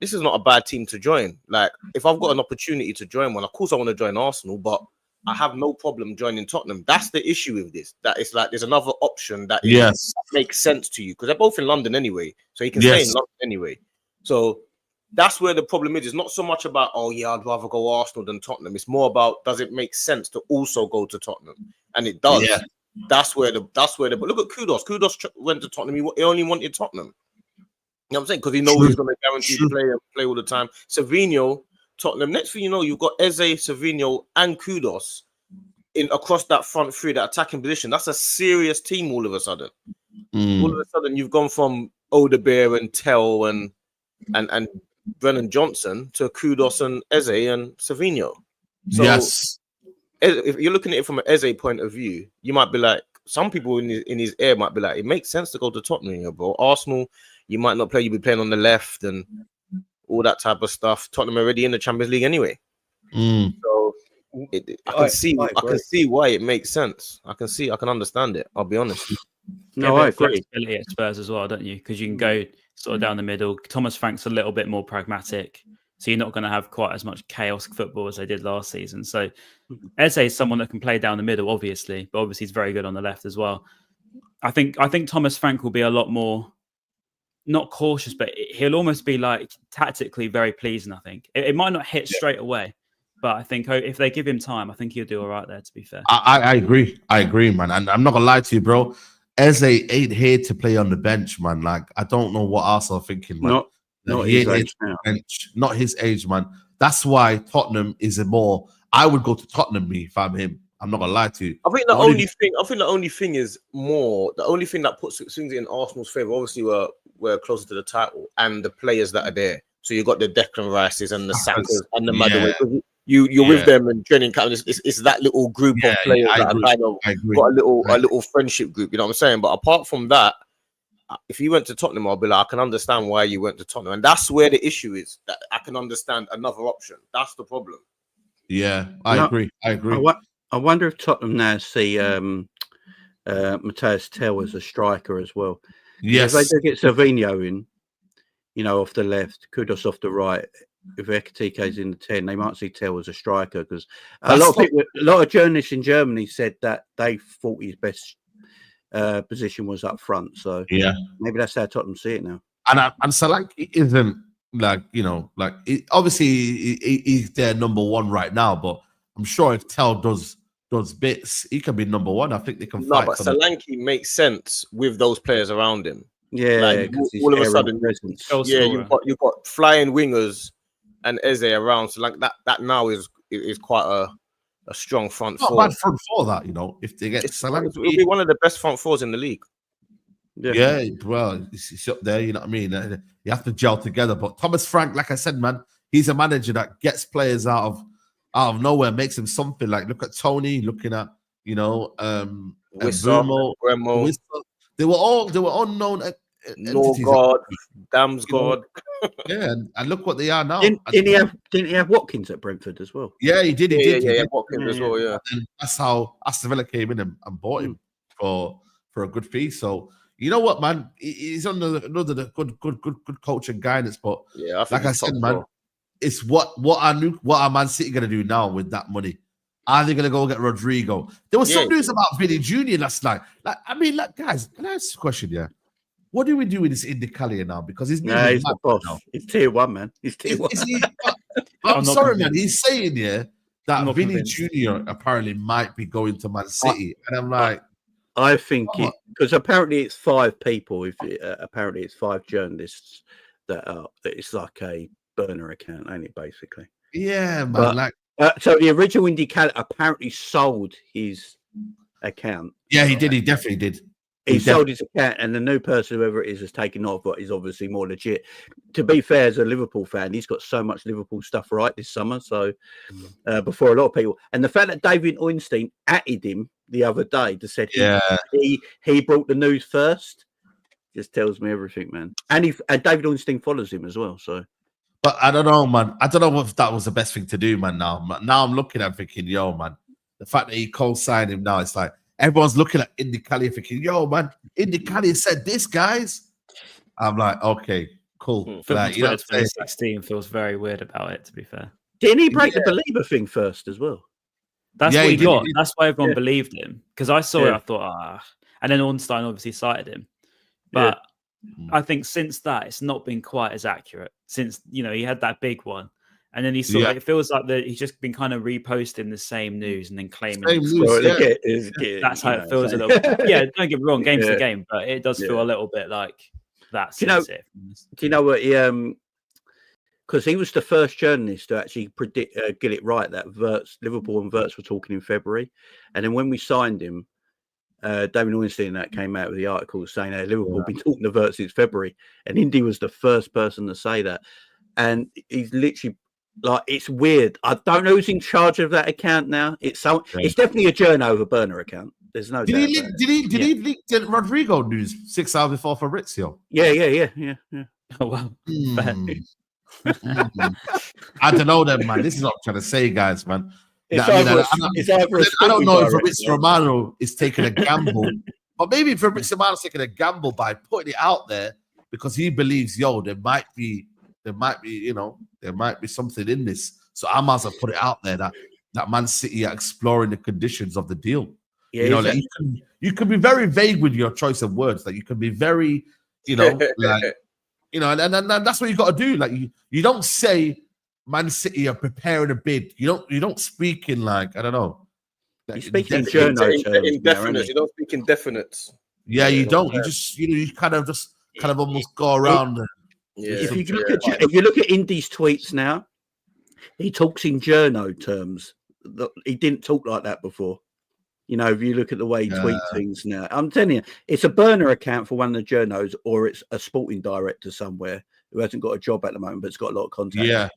Speaker 3: this is not a bad team to join. Like if I've got an opportunity to join one, of course I want to join Arsenal, but I have no problem joining Tottenham. That's the issue with this. That it's like there's another option that makes sense to you because they're both in London anyway, so you can stay in London anyway. So that's where the problem is. It's not so much about, I'd rather go Arsenal than Tottenham. It's more about, does it make sense to also go to Tottenham? And it does. Yeah. That's where the. But look at Kudus. Kudus went to Tottenham. He only wanted Tottenham. You know what I'm saying? Because he knows he's going to guarantee to play all the time. Savinho, Tottenham. Next thing you know, you've got Eze, Savinho, and Kudus in across that front three, that attacking position. That's a serious team. All of a sudden, you've gone from Odebear and Tell and Brennan Johnson to Kudus and Eze and Savinho. So if you're looking at it from an Eze point of view, you might be like, some people in his ear might be like, it makes sense to go to Tottenham, bro. Arsenal, you might not play, you'll be playing on the left and all that type of stuff. Tottenham already in the Champions League anyway. So I can see why it makes sense. I can understand it. I'll be honest.
Speaker 4: No, I agree. Flexibility at Spurs as well, don't you? Because you can go sort of down the middle. Thomas Frank's a little bit more pragmatic, so you're not going to have quite as much chaotic football as they did last season. So Eze is someone that can play down the middle, obviously, but obviously he's very good on the left as well. I think Thomas Frank will be a lot more not cautious, but he'll almost be like tactically very pleasing. I think it might not hit straight away, but I think if they give him time, I think he'll do all right there. To be fair,
Speaker 1: I agree, man. And I'm not gonna lie to you, bro. Eze ain't here to play on the bench, man. Like, I don't know what Arsenal are thinking, man.
Speaker 2: Not his age,
Speaker 1: bench. Not his age, man. That's why Tottenham is I would go to Tottenham if I'm him. I'm not gonna lie to you.
Speaker 3: I think the only thing is the only thing that swings it in Arsenal's favour. Obviously, we're closer to the title and the players that are there. So you got the Declan Rices and the Sakas and the Maddison. You're with them and training camp. It's that little group of players that are kind of got a little friendship group. You know what I'm saying? But apart from that, if you went to Tottenham, I'll be like, I can understand why you went to Tottenham, and that's where the issue is. That I can understand another option. That's the problem.
Speaker 1: Yeah, I agree.
Speaker 2: I wonder if Tottenham now see Matthias Tell as a striker as well.
Speaker 1: Yes,
Speaker 2: if they do get Savinho in, off the left, Kudus off the right. If Ekitike's in the 10, they might see Tell as a striker because a lot of journalists in Germany said that they thought his best position was up front. So maybe that's how Tottenham see it now.
Speaker 1: And Solanke isn't obviously he's their number one right now, but I'm sure if Tell does bits, he can be number one. I think they can fight.
Speaker 3: No, but Solanke makes sense with those players around him.
Speaker 2: Yeah,
Speaker 3: like, all of a sudden, you've got flying wingers and Eze around, so like that now is quite a strong front four.
Speaker 1: Not bad front four, that if they get
Speaker 3: Solanke, it'll be one of the best front fours in the league.
Speaker 1: Yeah, well, it's up there. You know what I mean? You have to gel together. But Thomas Frank, like I said, man, he's a manager that gets players out out of nowhere makes him something. Like look at Tony, looking at
Speaker 3: Whistle, Remo,
Speaker 1: they were all unknown entities.
Speaker 3: God, Damsgaard.
Speaker 1: Yeah, and look what they are now.
Speaker 2: Didn't he have Watkins at Brentford as well?
Speaker 1: Yeah, he did. He did.
Speaker 3: Watkins as well. Yeah,
Speaker 1: and that's how Aston Villa came in and bought him for a good fee. So you know what, man, he's under the good coach and guidance. But
Speaker 3: yeah,
Speaker 1: like I said, man, it's what are Man City gonna do now with that money? Are they gonna go get Rodrygo? There was some news about Vinny Jr. last night. Guys, can I ask a question? Yeah. What do we do with this Indicalier now? Because he's
Speaker 2: the boss. Now. He's tier 1, man. He's tier 1.
Speaker 1: I'm sorry, man. He's saying that Vinny Jr. apparently might be going to Man City, and I'm like,
Speaker 2: I think because apparently it's 5 people. Apparently it's 5 journalists that it's like a burner account, ain't it? Basically,
Speaker 1: yeah, man.
Speaker 2: So the original Indicalier apparently sold his account.
Speaker 1: Yeah, he did. He definitely did.
Speaker 2: He sold his account, and the new person, whoever it is, has taken off, but is obviously more legit. To be fair, as a Liverpool fan, he's got so much Liverpool stuff right this summer. So before a lot of people, and the fact that David Ornstein atted him the other day to said he brought the news first, just tells me everything, man. And David Ornstein follows him as well. So,
Speaker 1: but I don't know, man. I don't know if that was the best thing to do, man. Now I'm looking at thinking, yo, man, the fact that he co-signed him now, it's like. Everyone's looking at Indicalier thinking, yo, man, Indicalier said this, guys. I'm like, okay, cool.
Speaker 4: Like, 2016 feels very weird about it, to be fair.
Speaker 2: Didn't he break the Baleba thing first as well?
Speaker 4: That's what he got. That's why everyone believed him. Because I saw it, I thought, And then Ornstein obviously cited him. But I think since that, it's not been quite as accurate. Since, he had that big one. And then it feels like he's just been kind of reposting the same news and then claiming that's how it feels a little bit. Yeah, don't get me wrong, game's the game, but it does feel a little bit like that.
Speaker 2: Do you know what because he was the first journalist to actually get it right that Liverpool and Wirtz were talking in February. And then when we signed him, David Ornstein that came out with the article saying Liverpool have been talking to Wirtz since February. And Indy was the first person to say that. And he's literally it's weird. I don't know who's in charge of that account now. It's definitely a journo burner account. There's no. Did
Speaker 1: he leak the Rodrygo news 6 hours before Fabrizio?
Speaker 2: Yeah.
Speaker 4: Oh wow.
Speaker 1: I don't know then, man. This is what I'm trying to say, guys, man.
Speaker 2: I
Speaker 1: don't know if Fabrizio Romano is taking a gamble, but maybe Fabrizio Romano's taking a gamble by putting it out there because he believes, there might be something in this. So I might as well put it out there that Man City are exploring the conditions of the deal.
Speaker 2: Yeah,
Speaker 1: you can be very vague with your choice of words. Like you can be very, and that's what you got to do. Like you don't say Man City are preparing a bid. You don't speak in I don't know.
Speaker 2: You speak in indefinites.
Speaker 3: You don't speak in definites.
Speaker 1: Yeah, you don't. You just you kind of almost go around.
Speaker 2: If you look at Indy's tweets now, he talks in journo terms. He didn't talk like that before. If you look at the way he tweets things now, I'm telling you, it's a burner account for one of the journos, or it's a sporting director somewhere who hasn't got a job at the moment, but it's got a lot of contacts.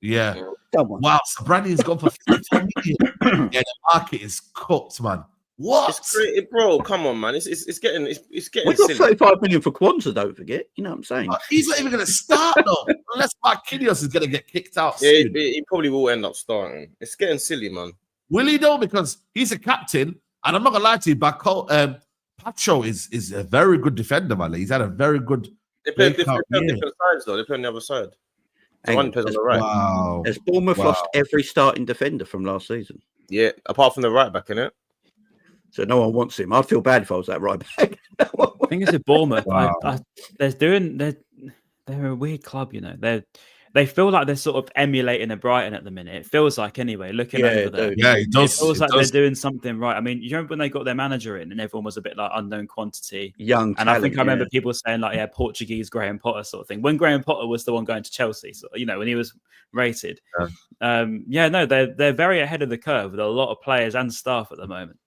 Speaker 1: Yeah. Wow, so Brandy's gone for 50 million. Yeah, the market is cooked, man. What?
Speaker 3: It's great, bro. Come on, man. It's getting
Speaker 2: we got 35 million for Kwanzaa, don't forget. You know what I'm saying?
Speaker 1: He's not even going to start though, unless Marquinhos is going to get kicked out.
Speaker 3: Yeah, he probably will end up starting. It's getting silly, man.
Speaker 1: Will he though? Because he's a captain, and I'm not gonna lie to you, but Pacho is a very good defender, man. He's had a very good.
Speaker 3: They play different sides though. They play on the other side. One plays on the right.
Speaker 1: Wow.
Speaker 2: Has Bournemouth lost every starting defender from last season?
Speaker 3: Yeah, apart from the right back, innit?
Speaker 2: So no one wants him. I'd feel bad if I was that right back.
Speaker 4: I think it's with Bournemouth. Wow. They're a weird club, They feel like they're sort of emulating a Brighton at the minute. It feels like anyway, looking over there.
Speaker 1: Yeah, it does.
Speaker 4: It feels like they're doing something right. I mean, you remember when they got their manager in and everyone was a bit like unknown quantity.
Speaker 2: Young
Speaker 4: and
Speaker 2: talent,
Speaker 4: I remember people saying Portuguese Graham Potter sort of thing. When Graham Potter was the one going to Chelsea, when he was rated. They're very ahead of the curve with a lot of players and staff at the moment.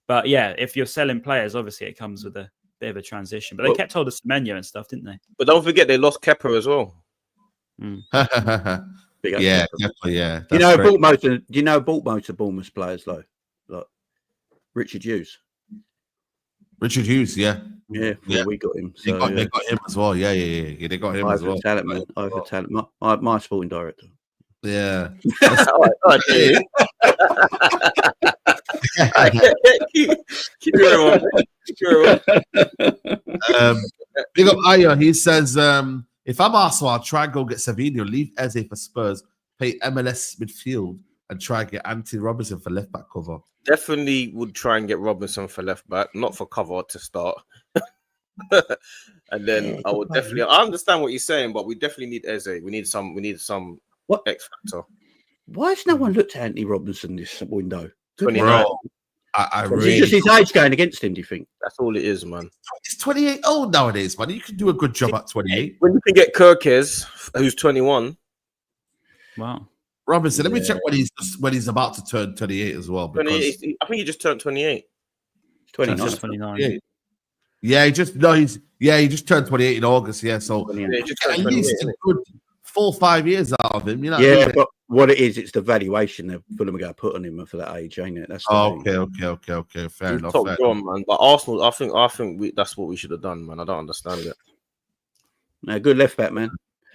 Speaker 4: But yeah, if you're selling players, obviously it comes with a bit of a transition. But they kept hold of Semenyo and stuff, didn't they?
Speaker 3: But don't forget they lost Kepa as well.
Speaker 1: Yeah, definitely. Yeah,
Speaker 2: You know, bought most of Bournemouth players though, like Richard Hughes.
Speaker 1: Richard Hughes, yeah.
Speaker 2: Yeah, we got him.
Speaker 1: They
Speaker 2: So
Speaker 1: got him as well. Yeah. They got him as well.
Speaker 2: Talent, man. Over talent. My sporting director.
Speaker 1: Yeah.
Speaker 3: Keep going on.
Speaker 1: Big up Aya. He says, if I'm Arsenal, I'll try and go get Savinho, leave Eze for Spurs, pay MLS midfield, and try and get Anthony Robinson for left back cover.
Speaker 3: Definitely would try and get Robinson for left back, not for cover to start. And then I would definitely. I understand what you're saying, but we definitely need Eze. We need some
Speaker 2: what
Speaker 3: X factor.
Speaker 2: Why has no one looked at Anthony Robinson this window?
Speaker 3: 29.
Speaker 1: I
Speaker 2: Is
Speaker 1: really.
Speaker 2: it just his age going against him? Do you think?
Speaker 3: That's all it is, man.
Speaker 1: It's 28 old nowadays, man. You can do a good job at 28.
Speaker 3: When you can get Kirkes, who's 21.
Speaker 4: Wow.
Speaker 1: Robinson, let me check when he's about to turn 28 as well. Because
Speaker 3: 28, I think he just turned 28.
Speaker 4: 29.
Speaker 1: Yeah, he just turned 28 in August. Yeah, so at least a good 4 or 5 years out of him. You know.
Speaker 2: Yeah, but what it is, it's the valuation that Fulham are going to put on him for that age, ain't it? That's
Speaker 1: okay. Fair enough.
Speaker 3: Top drawn, man. But Arsenal, I think that's what we should have done, man. I don't understand it.
Speaker 2: No, good left back, man.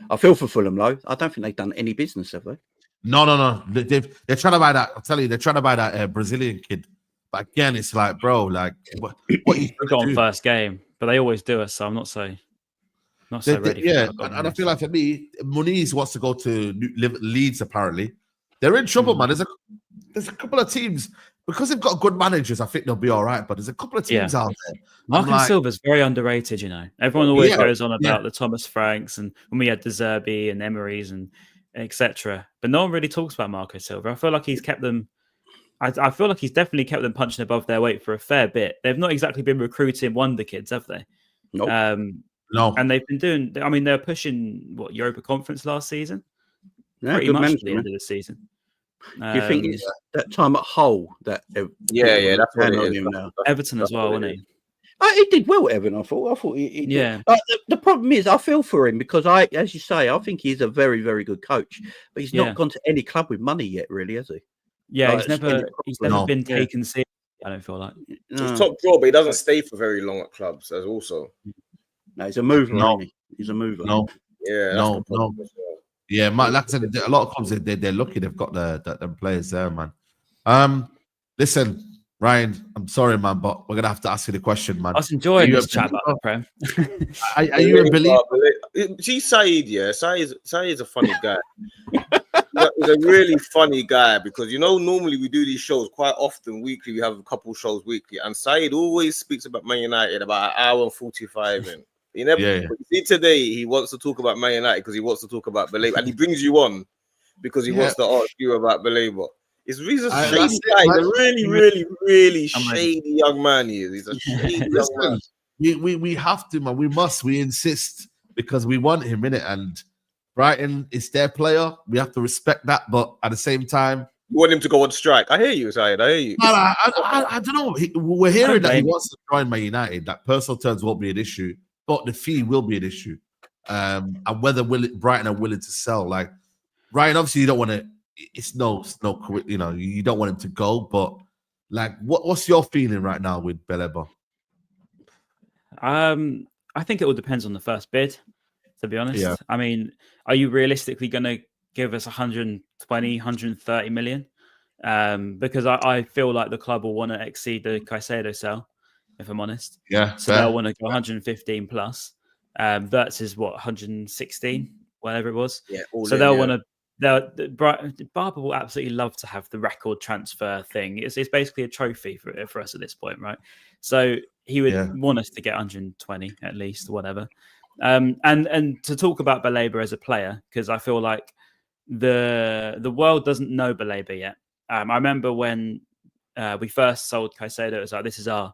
Speaker 2: I feel for Fulham, though. I don't think they've done any business, have they?
Speaker 1: No. They're trying to buy that. I'm telling you, they're trying to buy that Brazilian kid. But again, it's like, bro, like what you
Speaker 4: got on first game, but they always do us. So I'm not so ready.
Speaker 1: Yeah, and I feel like for me, Muniz wants to go to Leeds. Apparently, they're in trouble, man. There's a couple of teams because they've got good managers. I think they'll be all right. But there's a couple of teams out there.
Speaker 4: Marcus Silva's very underrated. You know, everyone always goes on about the Thomas Franks and when we had De Zerbi and Emery's and etc. But no one really talks about Marco Silva. I feel like he's kept them. I feel like he's definitely kept them punching above their weight for a fair bit. They've not exactly been recruiting wonder kids, have they?
Speaker 2: Nope.
Speaker 1: No.
Speaker 4: And they've been doing. I mean, they're pushing Europa Conference last season.
Speaker 2: Yeah,
Speaker 4: pretty much at the end of the season.
Speaker 2: Do you think it's that time at Hull that?
Speaker 3: That's what it is.
Speaker 4: Now. Everton as well, wasn't he?
Speaker 2: He did well, Evan. I thought he
Speaker 4: yeah.
Speaker 2: The problem is, I feel for him because as you say, I think he's a very, very good coach, but he's not gone to any club with money yet, really, has he?
Speaker 4: Yeah, he's never been taken seriously. I don't feel like
Speaker 3: he's top draw, but he doesn't stay for very long at clubs. As also,
Speaker 2: no, he's a mover. Isn't he? He's a mover.
Speaker 1: No,
Speaker 3: yeah,
Speaker 1: no. Yeah, like I said, a lot of clubs they're lucky they've got the players there, man. Listen, Ryan, I'm sorry, man, but we're gonna have to ask you the question, man.
Speaker 4: I was enjoying this chat about the Prem.
Speaker 1: Are you a believer?
Speaker 3: See, Saeed, Saeed's a funny guy. He's a really funny guy because normally we do these shows quite often weekly. We have a couple shows weekly, and Saeed always speaks about Man United about an hour and 45 in. He never. Yeah. See, today he wants to talk about Man United because he wants to talk about Baleba, and he brings you on because he wants to ask you about Baleba. He's a shady guy. He's a really, really, really shady young man. He's a shady young man.
Speaker 1: We have to, man. We insist because we want him in it, and Brighton is their player. We have to respect that, but at the same time,
Speaker 3: you want him to go on strike. I hear you, Saeed. I hear you.
Speaker 1: I don't know. We're hearing that he wants to join Man United. That personal terms won't be an issue, but the fee will be an issue. And whether Brighton are willing to sell. Like Ryan, obviously you don't want to. It's no. You don't want him to go. But like, what's your feeling right now with Baleba?
Speaker 4: I think it all depends on the first bid. To be honest, I mean, are you realistically going to give us 120, 130 million? Because I feel like the club will want to exceed the Caicedo sale, if I'm honest.
Speaker 1: Yeah.
Speaker 4: So they'll want to go 115 plus. Verts is what, 116, whatever it was.
Speaker 3: Yeah.
Speaker 4: So they'll want to. Barber will absolutely love to have the record transfer thing. It's basically a trophy for us at this point, right? So he would want us to get 120 at least, whatever. And to talk about Baleba as a player, because I feel like the world doesn't know Baleba yet. I remember when we first sold Caicedo, it was like, this is our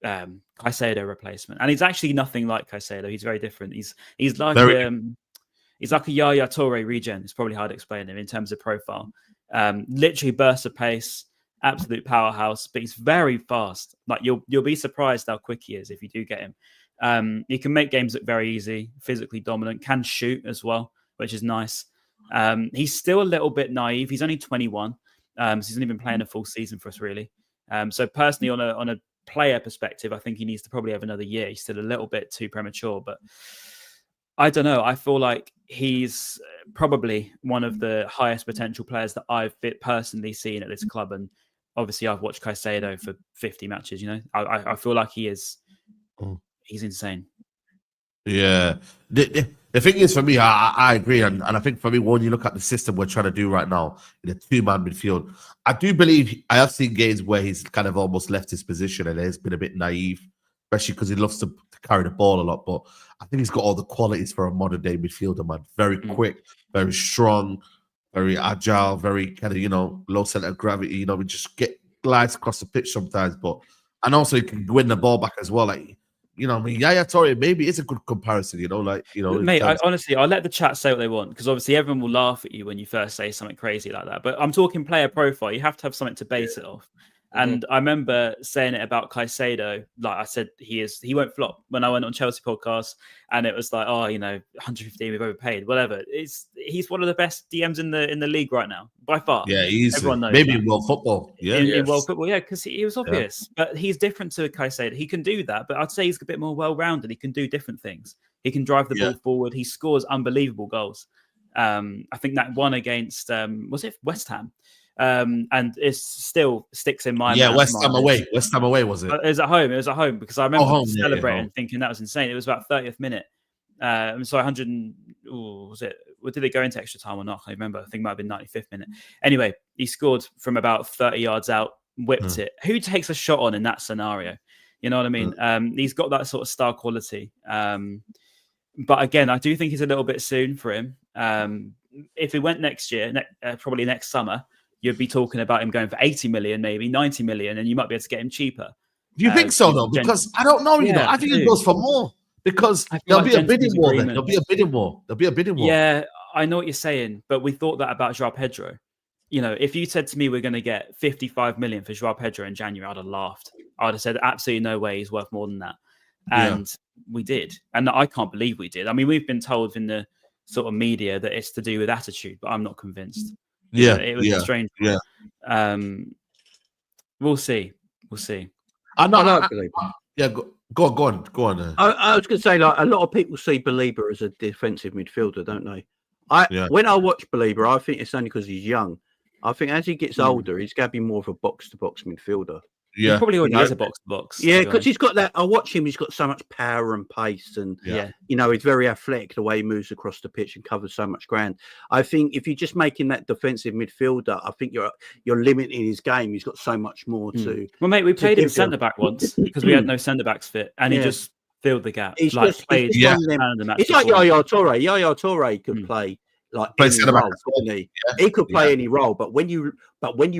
Speaker 4: Caicedo replacement, and he's actually nothing like Caicedo. He's very different. He's like he's like a Yaya Toure regen. It's probably hard to explain him in terms of profile. Literally burst of pace, absolute powerhouse, but he's very fast. Like you'll be surprised how quick he is if you do get him. He can make games look very easy, physically dominant, can shoot as well, which is nice. He's still a little bit naive. He's only 21, so he's not even playing a full season for us, really. So personally, on a player perspective, I think he needs to probably have another year. He's still a little bit too premature, but I don't know. I feel like he's probably one of the highest potential players that I've personally seen at this club. And obviously, I've watched Caicedo for 50 matches. I feel like he's insane.
Speaker 1: Yeah. The thing is, for me, I agree. And I think for me, when you look at the system we're trying to do right now in a two-man midfield, I do believe I have seen games where he's kind of almost left his position and has been a bit naive, especially because he loves to carry the ball a lot. But I think he's got all the qualities for a modern-day midfielder, man. Very quick, very strong, very agile, very kind of, low center of gravity. We just glides across the pitch sometimes. And also he can win the ball back as well. Like, Yaya Toure maybe is a good comparison,
Speaker 4: Mate, honestly, I'll let the chat say what they want, because obviously everyone will laugh at you when you first say something crazy like that. But I'm talking player profile. You have to have something to base it off. And I remember saying it about Caicedo. Like I said, he won't flop when I went on Chelsea podcast, and it was like, 115, we've overpaid, whatever. He's one of the best DMs in the league right now, by far.
Speaker 1: Yeah, he's
Speaker 4: everyone knows
Speaker 1: maybe
Speaker 4: that.
Speaker 1: in world football. Yeah,
Speaker 4: in world football, yeah, because he was obvious. But he's different to Caicedo. He can do that, but I'd say he's a bit more well-rounded. He can do different things. He can drive the ball forward. He scores unbelievable goals. I think that one against was it West Ham? And it still sticks in my mind.
Speaker 1: Yeah, West Ham away. West Ham away, was it?
Speaker 4: It was at home. It was at home, because I remember celebrating, thinking that was insane. It was about 30th minute. So 100. Was it? Did it go into extra time or not? I can't remember. I think it might have been 95th minute. Anyway, he scored from about 30 yards out, whipped it. Who takes a shot on in that scenario? You know what I mean? He's got that sort of star quality. But again, I do think he's a little bit soon for him. If he went next year, probably next summer, you'd be talking about him going for 80 million, maybe 90 million, and you might be able to get him cheaper.
Speaker 1: Do you think so, though? Because I don't know, I think it goes for more. Because there'll be a bidding war then. There'll be a bidding war.
Speaker 4: Yeah, I know what you're saying, but we thought that about João Pedro. If you said to me we're going to get 55 million for João Pedro in January, I'd have laughed. I'd have said absolutely no way he's worth more than that. And we did. And I can't believe we did. I mean, we've been told in the sort of media that it's to do with attitude, but I'm not convinced.
Speaker 1: Yeah,
Speaker 4: it was a strange one.
Speaker 1: Yeah.
Speaker 4: We'll see.
Speaker 3: I believe.
Speaker 1: Yeah, go on.
Speaker 3: I was going to say, like, a lot of people see Baleba as a defensive midfielder, don't they? When I watch Baleba, I think it's only because he's young. I think as he gets older, he's going to be more of a box-to-box midfielder.
Speaker 4: Yeah, he probably already is a box-to-box.
Speaker 3: Yeah, because he's got that. I watch him; he's got so much power and pace, and he's very athletic. The way he moves across the pitch and covers so much ground. I think if you're just making that defensive midfielder, I think you're limiting his game. He's got so much more to.
Speaker 4: Well, mate, we played him centre back once because we had no centre backs fit, and he just filled the gap.
Speaker 3: He's
Speaker 4: like
Speaker 3: just
Speaker 4: played.
Speaker 3: It's like Yaya Toure. Yaya Toure could play. Like any role, he could play any role, but when you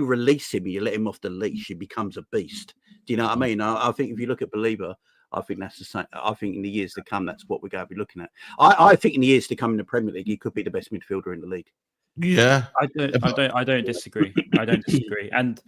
Speaker 3: release him, you let him off the leash, he becomes a beast. Do you know what I mean? I think if you look at Baleba, I think that's the same. I think in the years to come, that's what we're going to be looking at. I think in the years to come in the Premier League, he could be the best midfielder in the league.
Speaker 1: Yeah,
Speaker 4: I don't disagree. And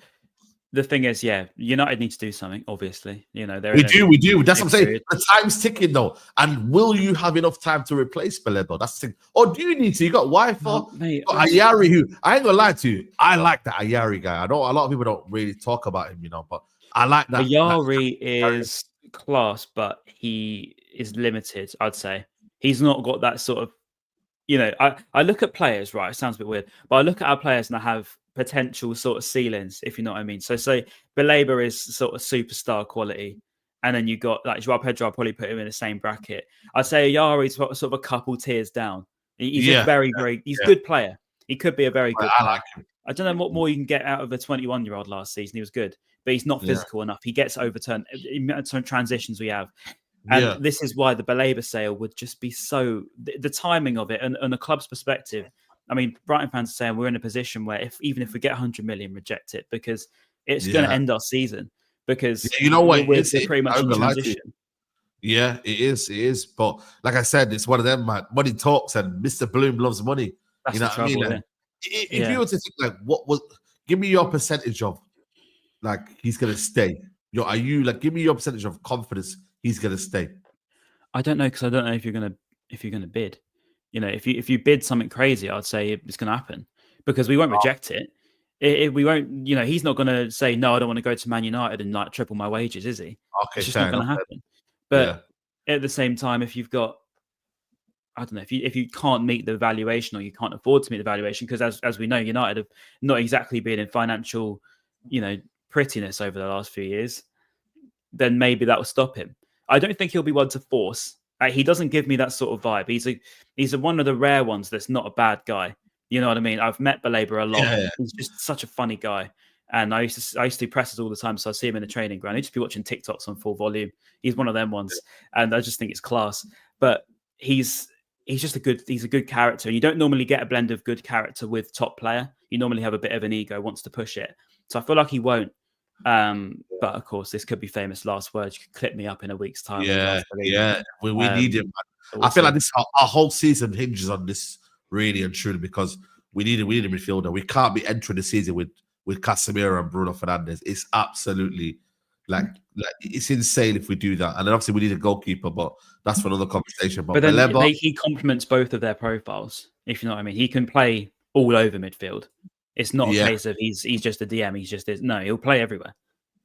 Speaker 4: the thing is, United need to do something. Obviously, we
Speaker 1: do. That's what I'm saying. The time's ticking, though. And will you have enough time to replace Baleba? That's the thing. Or do you need to? You got Wi-Fi, Ayari, who I ain't gonna lie to you. I like that Ayari guy. I know a lot of people don't really talk about him, but I like that.
Speaker 4: Ayari is class, but he is limited. I'd say he's not got that sort of. I look at players, right? It sounds a bit weird, but I look at our players and I have potential sort of ceilings, if you know what I mean. So Baleba is sort of superstar quality, and then you got like João Pedro. I'll probably put him in the same bracket. I'd say Ayari's sort of a couple tiers down. He's a very good player. He could be a very good player.
Speaker 1: Like him.
Speaker 4: I don't know what more you can get out of a 21-year-old last season. He was good, but he's not physical enough. He gets overturned. Some transitions we have. And this is why the Baleba sale would just be so... The timing of it and the club's perspective. I mean, Brighton fans are saying we're in a position where even if we get 100 million, reject it, because it's going to end our season. Because
Speaker 1: you know what?
Speaker 4: We're pretty much in transition.
Speaker 1: Yeah, it is. But like I said, it's one of them, man. Money talks, and Mr. Bloom loves money.
Speaker 4: That's
Speaker 1: you know
Speaker 4: the trouble,
Speaker 1: what I mean? If you were to think, like, give me your percentage of, like, he's going to stay. Give me your percentage of confidence he's going to stay.
Speaker 4: I don't know, because I don't know if you're going to bid. if you bid something crazy, I'd say it's going to happen because we won't reject it. We won't, he's not going to say, no, I don't want to go to Man United and like triple my wages, is he?
Speaker 1: Okay,
Speaker 4: it's just not going to happen. But at the same time, if you've got, I don't know, if you can't meet the valuation or you can't afford to meet the valuation, because as we know, United have not exactly been in financial, prettiness over the last few years, then maybe that will stop him. I don't think he'll be one to force. He doesn't give me that sort of vibe. He's one of the rare ones that's not a bad guy. You know what I mean? I've met Baleba a lot. Yeah. He's just such a funny guy. And I used to do presses all the time, so I see him in the training ground. He'd just be watching TikToks on full volume. He's one of them ones, and I just think it's class. But he's just a good character. And you don't normally get a blend of good character with top player. You normally have a bit of an ego, wants to push it. So I feel like he won't. But of course, this could be famous last words. You could clip me up in a week's time.
Speaker 1: Yeah. We need him. I feel like this our whole season hinges on this, really and truly, because we need a midfielder. We can't be entering the season with Casemiro and Bruno Fernandes. It's absolutely like it's insane if we do that. And then obviously we need a goalkeeper, but that's for another conversation. But then
Speaker 4: Baleba, he complements both of their profiles, if you know what I mean. He can play all over midfield. It's not a case of he's just a DM. He'll play everywhere.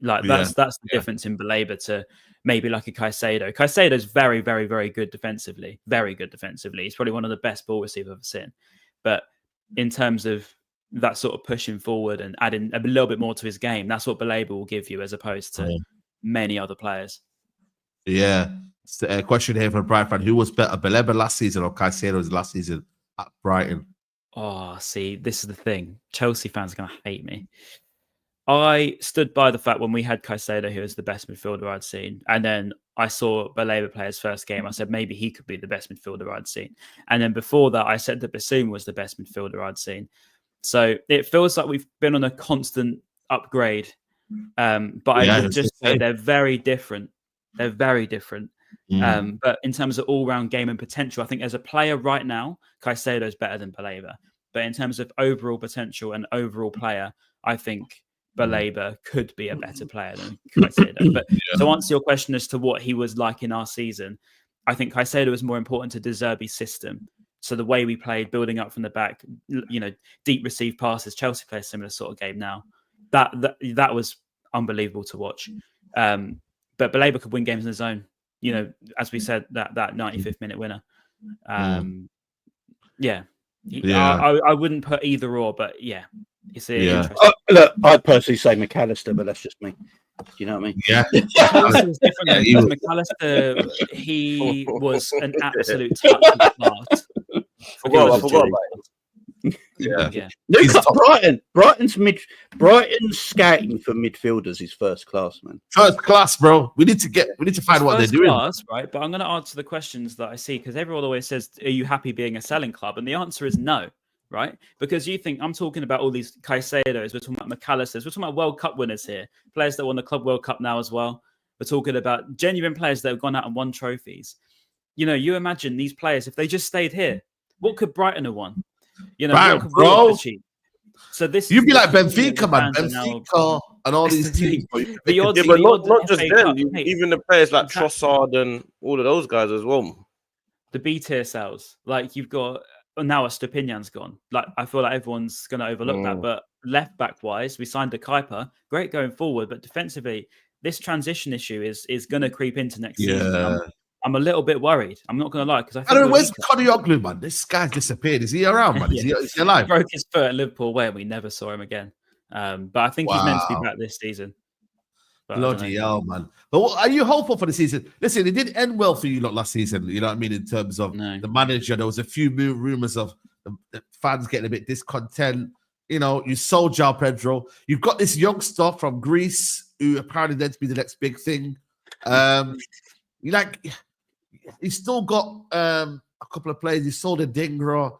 Speaker 4: Like that's the difference in Baleba to maybe like a Caicedo. Caicedo's very, very, very good defensively. Very good defensively. He's probably one of the best ball receivers I've ever seen. But in terms of that sort of pushing forward and adding a little bit more to his game, that's what Baleba will give you as opposed to many other players.
Speaker 1: Yeah. A question here from Brighton fan. Who was better, Baleba last season or Caicedo's last season at Brighton?
Speaker 4: Oh, see, this is the thing. Chelsea fans are going to hate me. I stood by the fact when we had Caicedo, who was the best midfielder I'd seen. And then I saw Baleba play his first game. I said, maybe he could be the best midfielder I'd seen. And then before that, I said that Bassoon was the best midfielder I'd seen. So it feels like we've been on a constant upgrade. But I would just say they're very different. They're very different. But in terms of all-round game and potential, I think as a player right now, Caicedo is better than Baleba. But in terms of overall potential and overall player, I think Baleba could be a better player than Caicedo. But to answer your question as to what he was like in our season, I think Caicedo was more important to De Zerbi's system. So the way we played, building up from the back, deep receive passes. Chelsea play a similar sort of game now. That was unbelievable to watch. But Baleba could win games in his own. As we said, that 95th minute winner. I wouldn't put either or, but it's interesting.
Speaker 2: Look, I'd personally say McAllister, but that's just me. Do you know what I mean?
Speaker 1: Yeah.
Speaker 4: McAllister's different. McAllister, he was an absolute touch of class.
Speaker 3: I forgot about it.
Speaker 1: Yeah.
Speaker 2: Brighton's scouting for midfielders is first class, man.
Speaker 1: First class, bro. We need to find what they're doing.
Speaker 4: Class, right? But I'm going to answer the questions that I see because everyone always says, "Are you happy being a selling club?" And the answer is no, right? Because you think I'm talking about all these Caicedos, we're talking about McAllisters, we're talking about World Cup winners here, players that won the Club World Cup now as well. We're talking about genuine players that have gone out and won trophies. You imagine these players if they just stayed here, what could Brighton have won?
Speaker 1: Right, bro.
Speaker 4: So this
Speaker 1: you'd be like Benfica, man. Benfica and all these teams.
Speaker 3: Not just them. Even the players like Trossard and all of those guys as well.
Speaker 4: The B tier cells, like you've got now, Stupinjan's gone. Like I feel like everyone's going to overlook that. But left back wise, we signed a Kuiper, great going forward, but defensively, this transition issue is going to creep into next season. I'm a little bit worried. I'm not going to lie because I don't know
Speaker 1: where's Kodioglu, man. This guy's disappeared. Is he around, man? Is he alive?
Speaker 4: He broke his foot at Liverpool away, and we never saw him again. But I think he's meant to be back this season.
Speaker 1: Bloody hell, man! But are you hopeful for the season? Listen, it didn't end well for you lot last season. You know what I mean in terms of the manager. There was a few rumors of the fans getting a bit discontent. You sold João Pedro. You've got this youngster from Greece who apparently meant to be the next big thing. He's still got a couple of players. He sold a Dingra.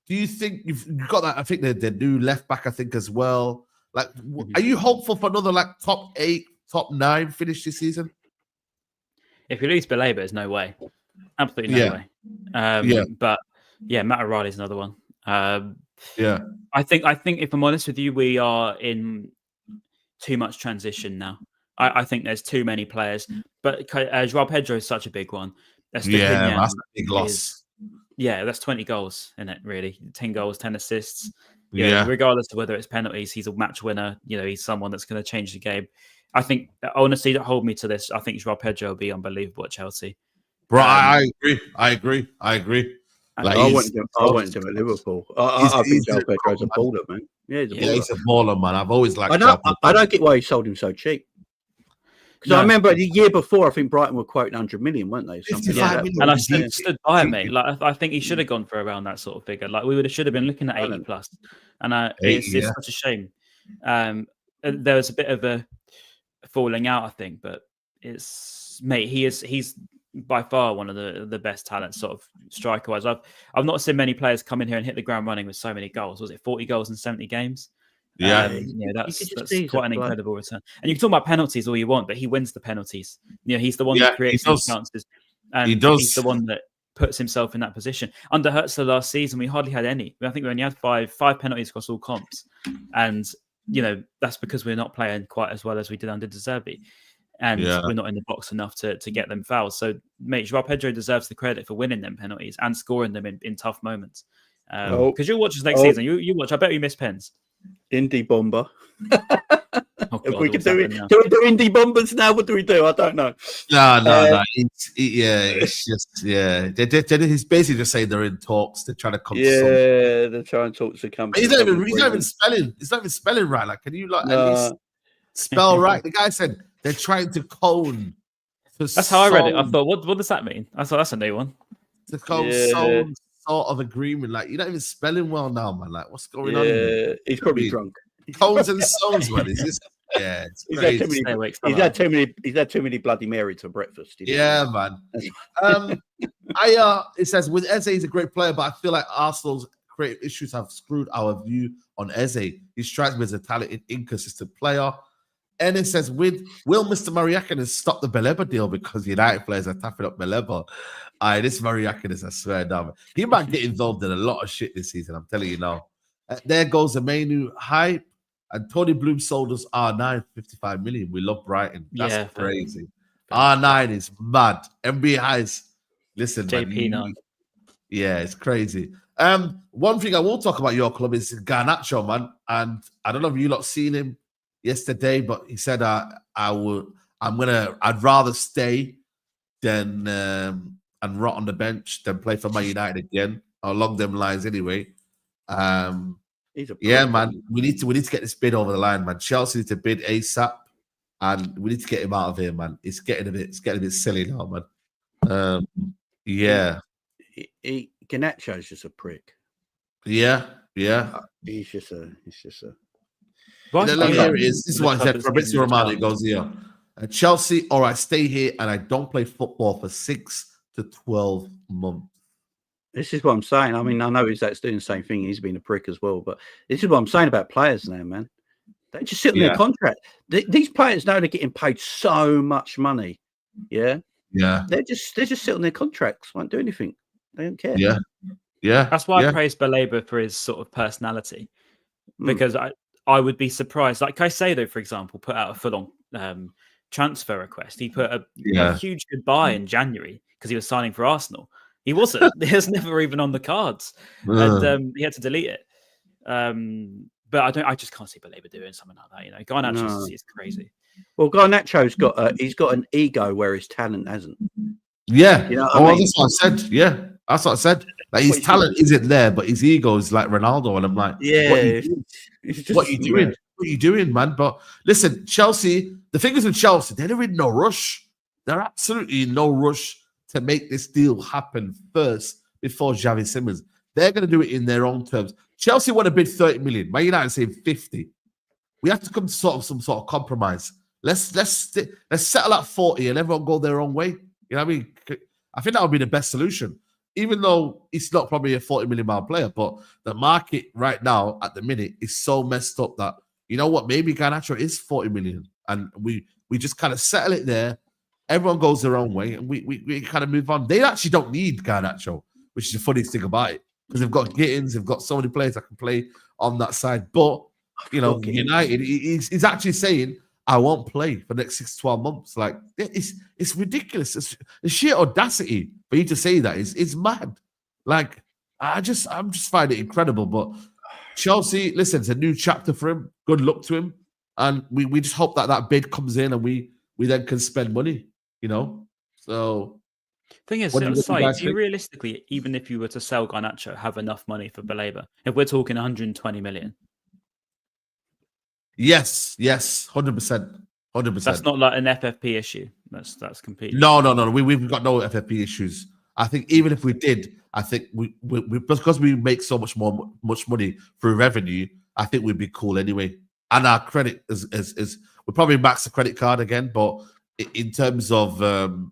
Speaker 1: Do you think you've got that? I think the new left back, I think as well. Are you hopeful for another top 8, top 9 finish this season?
Speaker 4: If you lose Baleba, there's no way. Absolutely no way. But Matt O'Reilly's another one. I think if I'm honest with you, we are in too much transition now. I think there's too many players, but João Pedro is such a big one.
Speaker 1: That's a big loss.
Speaker 4: that's 20 goals in it, really. 10 goals, 10 assists.
Speaker 1: Yeah.
Speaker 4: Regardless of whether it's penalties, he's a match winner. He's someone that's going to change the game. I think, honestly, don't hold me to this. I think João Pedro will be unbelievable at Chelsea.
Speaker 1: Bro, I agree.
Speaker 2: Like I want him at Liverpool. I think João Pedro's a baller, man. Yeah,
Speaker 1: he's a baller, man. I've always liked.
Speaker 2: I don't get why he sold him so cheap. Because I remember the year before, I think Brighton were quoting 100 million, weren't they?
Speaker 4: And I stood by it, mate. Like I think he should have gone for around that sort of figure. Like should have been looking at 80 plus. And it's such a shame. There was a bit of a falling out, I think, but he's by far one of the best talents, sort of striker wise. I've not seen many players come in here and hit the ground running with so many goals. Was it 40 goals in 70 games? That's quite an incredible return. And you can talk about penalties all you want, but he wins the penalties. He's the one that creates those chances, and he's the one that puts himself in that position. Under Hertzler last season, we hardly had any. I think we only had five penalties across all comps, and that's because we're not playing quite as well as we did under De Zerbi, and we're not in the box enough to get them fouls. So, mate, João Pedro deserves the credit for winning them penalties and scoring them in tough moments. Because you'll watch us next season. You watch. I bet you miss pens.
Speaker 2: Indie bomber. If we can do it, do we do indie bombers now? What do we do? I don't know.
Speaker 1: No. It's just he's basically just saying they're in talks. They're trying to come.
Speaker 2: They're trying to talk to companies.
Speaker 1: He's not even spelling. It's not even spelling right. Like, can you at least spell right? The guy said they're trying to cone.
Speaker 4: That's how I read it. I thought, what does that mean? I thought that's a new one.
Speaker 1: To cone some sort of agreement. Like, you're not even spelling well now, man. Like, what's going on?
Speaker 2: He's probably drunk.
Speaker 1: Cones and stones, man. It's just it's crazy.
Speaker 2: He's had too many Bloody Marys for breakfast.
Speaker 1: Man. It says with Eze, he's a great player, but I feel like Arsenal's creative issues have screwed our view on Eze. He strikes me as a talented, inconsistent player. And it says, will Mr. Mariakin stop the Baleba deal because United players are tapping up Baleba? This Mariakin is, I swear down. He might get involved in a lot of shit this season, I'm telling you now. There goes the Mainu hype. And Tony Bloom sold us R9, 55 million. We love Brighton. That's crazy. R9 is mad. NBA is, listen,
Speaker 4: JP9.
Speaker 1: Man, it's crazy. One thing I will talk about your club is Garnacho, man. And I don't know if you lot seen him yesterday, but he said I'd rather stay than and rot on the bench than play for Man United again, along them lines anyway. Man, we need to get this bid over the line, man. Chelsea need to bid ASAP, and we need to get him out of here, man. It's getting a bit silly now, man.
Speaker 2: Garnacho's just a prick.
Speaker 1: Yeah.
Speaker 2: He's just a.
Speaker 1: Here it is. This is what he said. Fabrizio Romano goes here. Chelsea, all right, stay here, and I don't play football for 6 to 12 months.
Speaker 2: This is what I'm saying. I mean, I know Isak's doing the same thing. He's been a prick as well. But this is what I'm saying about players now, man. They just sit on their contract. These players know they're getting paid so much money. Yeah. They just sit on their contracts. Won't do anything. They don't care.
Speaker 1: Yeah.
Speaker 4: That's why I praise Baleba for his sort of personality, because I would be surprised. Like Caicedo, for example, put out a full-on transfer request. He put a huge goodbye in January because he was signing for Arsenal. He wasn't. It was never even on the cards, and he had to delete it. But I just can't see Baleba doing something like that. Garnacho is crazy.
Speaker 2: Well, Garnacho's got he's got an ego where his talent hasn't.
Speaker 1: Yeah. That's what I said. Yeah, that's what I said. Like, his talent isn't there, but his ego is like Ronaldo, and I'm like, what are you doing? What are you doing, man? But listen, Chelsea. The thing is with Chelsea, they're in no rush. They're absolutely in no rush to make this deal happen first before Xavi Simons. They're going to do it in their own terms. Chelsea want to bid 30 million. Man United saying 50. We have to come to some sort of compromise. Let's settle at 40 and everyone go their own way. You know what I mean? I think that would be the best solution. Even though it's not probably a 40 million pound player, but the market right now at the minute is so messed up that, you know what, maybe Garnacho is 40 million and we just kind of settle it there. Everyone goes their own way, and we kind of move on. They actually don't need Garnacho, which is the funniest thing about it, because they've got Gittins, they've got so many players that can play on that side. But, United, he's actually saying, I won't play for the next 6 to 12 months. Like, it's ridiculous. It's the sheer audacity for you to say that is mad. Like, I'm just finding it incredible. But Chelsea, listen, it's a new chapter for him. Good luck to him. And we just hope that bid comes in and we then can spend money, So
Speaker 4: thing is, do you realistically, even if you were to sell Garnacho, have enough money for Baleba? If we're talking 120 million.
Speaker 1: Yes, 100%. 100%.
Speaker 4: That's not like an FFP issue. That's completely.
Speaker 1: No. We've got no FFP issues. I think even if we did, I think we because we make so much money through revenue, I think we'd be cool anyway. And our credit is we'll probably max the credit card again, but in terms of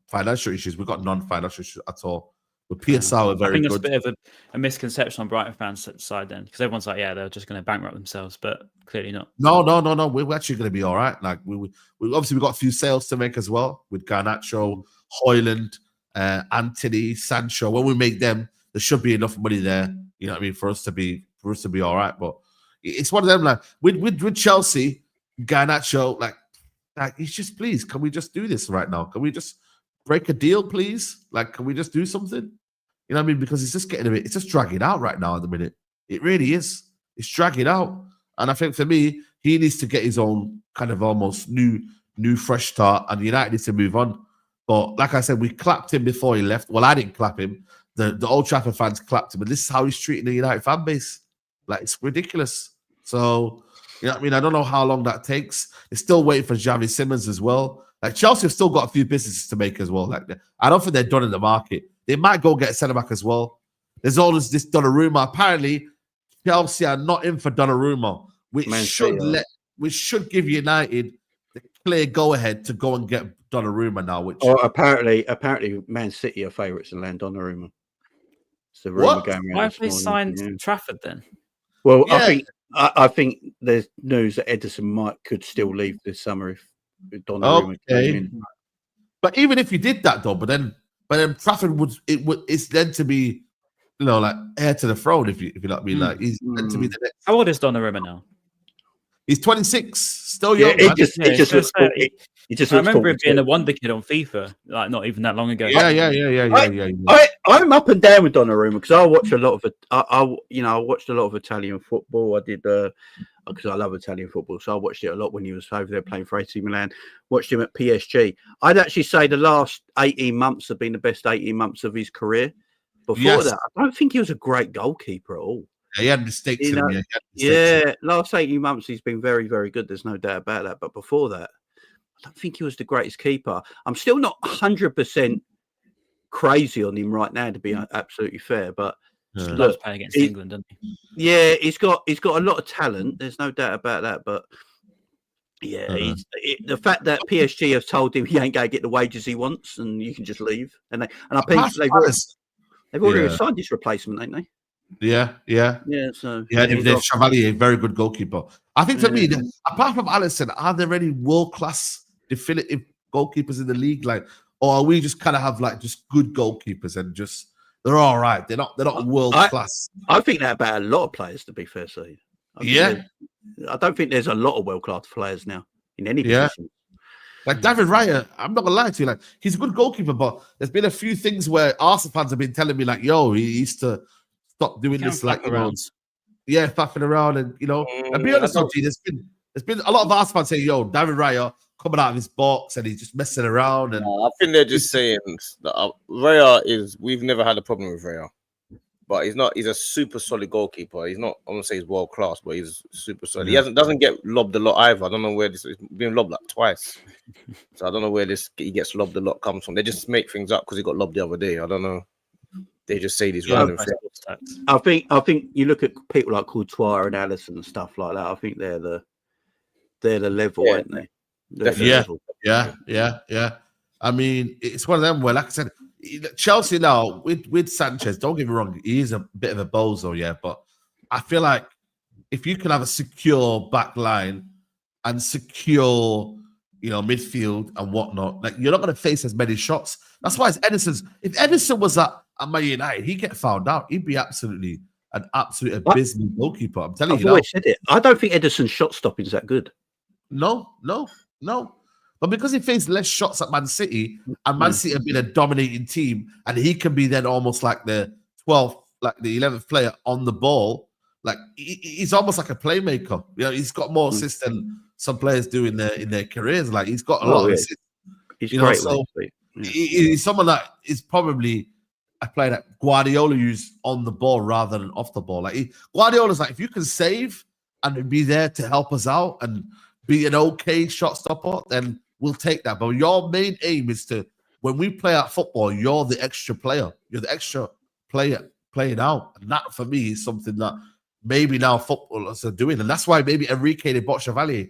Speaker 1: financial issues, we've got non-financial issues at all. With PSR, we're very good.
Speaker 4: I think it's a bit of a misconception on Brighton fans' side then, because everyone's like, yeah, they're just going to bankrupt themselves, but clearly not.
Speaker 1: No. We're actually going to be all right. Like we obviously, we've got a few sales to make as well with Garnacho, Højlund, Anthony, Sancho. When we make them, there should be enough money there. You know what I mean, for us to be all right. But it's one of them. Like with Chelsea, Garnacho, like he's just, please, can we just do this right now? Can we just break a deal, please? Like, can we just do something? You know what I mean? Because it's just it's just dragging out right now at the minute. It really is. It's dragging out. And I think for me, he needs to get his own kind of almost new fresh start, and United needs to move on. But like I said, we clapped him before he left. Well, I didn't clap him. The Old Trafford fans clapped him, and this is how he's treating the United fan base. Like, it's ridiculous. So, you know what I mean? I don't know how long that takes. They're still waiting for Xavi Simons as well. Like, Chelsea have still got a few businesses to make as well. Like, I don't think they're done in the market. They might go get a centre-back as well. There's always this Donnarumma. Apparently, Chelsea are not in for Donnarumma, which should give United the clear go-ahead to go and get Donnarumma now. Which
Speaker 2: apparently, Man City are favourites in land Donnarumma. It's the rumour going around.
Speaker 4: Why have they signed Trafford then?
Speaker 2: Well, yeah. I think there's news that Ederson could still leave this summer if Donnarumma came in.
Speaker 1: But even if you did that though, but then Trafford it's then to be, like heir to the throne, if you know what I mean. Like, he's meant to be the next.
Speaker 4: How old is Donnarumma now?
Speaker 1: He's 26, still young.
Speaker 2: I
Speaker 4: remember him being a wonder kid on FIFA, like not even that long ago.
Speaker 1: Yeah.
Speaker 2: I'm up and down with Donnarumma because I watch a lot of it. I watched a lot of Italian football. I did because I love Italian football, so I watched it a lot when he was over there playing for AC Milan. Watched him at PSG. I'd actually say the last 18 months have been the best 18 months of his career. Before that, I don't think he was a great goalkeeper at all.
Speaker 1: He had mistakes in him.
Speaker 2: Last 18 months he's been very, very good. There's no doubt about that. But before that, I don't think he was the greatest keeper. I'm still not 100% crazy on him right now, to be absolutely fair. But
Speaker 4: he loves playing against England, doesn't he?
Speaker 2: Yeah, he's got a lot of talent. There's no doubt about that. But yeah, the fact that PSG have told him he ain't going to get the wages he wants and you can just leave, and I think they've already signed his replacement, ain't they?
Speaker 1: Yeah.
Speaker 2: So
Speaker 1: they've Chevalier, a very good goalkeeper. I think for me, apart from Alisson, are there any world-class definitive goalkeepers in the league? Like, or are we just kind of have like just good goalkeepers and just they're all right? They're not world class.
Speaker 2: I think that about a lot of players, to be fair, Saeed. I don't think there's a lot of world-class players now in any position.
Speaker 1: Like David Raya, I'm not gonna lie to you, like he's a good goalkeeper, but there's been a few things where Arsenal fans have been telling me like, yo, he used to stop doing this, like, faffing around, and and be honest with you, there's been a lot of Arsenal fans saying, yo, David Raya coming out of his box and he's just messing around. And
Speaker 3: I think they're just saying that Raya we've never had a problem with Raya, but he's a super solid goalkeeper. He's not, I'm gonna say he's world class, but he's super solid. He doesn't get lobbed a lot either. I don't know where this is being lobbed like twice. So I don't know where he gets lobbed a lot comes from. They just make things up because he got lobbed the other day. I don't know. They just say these random things.
Speaker 2: I think you look at people like Courtois and Alisson and stuff like that. I think they're the level, aren't they?
Speaker 1: Yeah. I mean, it's one of them where, like I said, Chelsea now with Sanchez. Don't get me wrong, he is a bit of a bozo, but I feel like if you can have a secure back line and secure, midfield and whatnot, like you're not going to face as many shots. That's why it's Ederson's. If Ederson was at Man United, he'd get found out. He'd be absolute abysmal goalkeeper. I'm telling you. I've
Speaker 2: always said it. I don't think Ederson's shot stopping is that good.
Speaker 1: No. But because he faced less shots at Man City, and Man City have been a dominating team, and he can be then almost like the 12th like the 11th player on the ball, like he's almost like a playmaker. You know, he's got more assists than some players do in their careers. Like he's got a lot of assists.
Speaker 2: He's great.
Speaker 1: So he's someone that is probably a player that Guardiola used on the ball rather than off the ball. Like Guardiola's like, if you can save and be there to help us out and be an okay shot stopper, then we'll take that. But your main aim is to, when we play out football, you're the extra player. You're the extra player playing out. And that, for me, is something that maybe now footballers are doing. And that's why maybe Enrique, they bought Chevalier.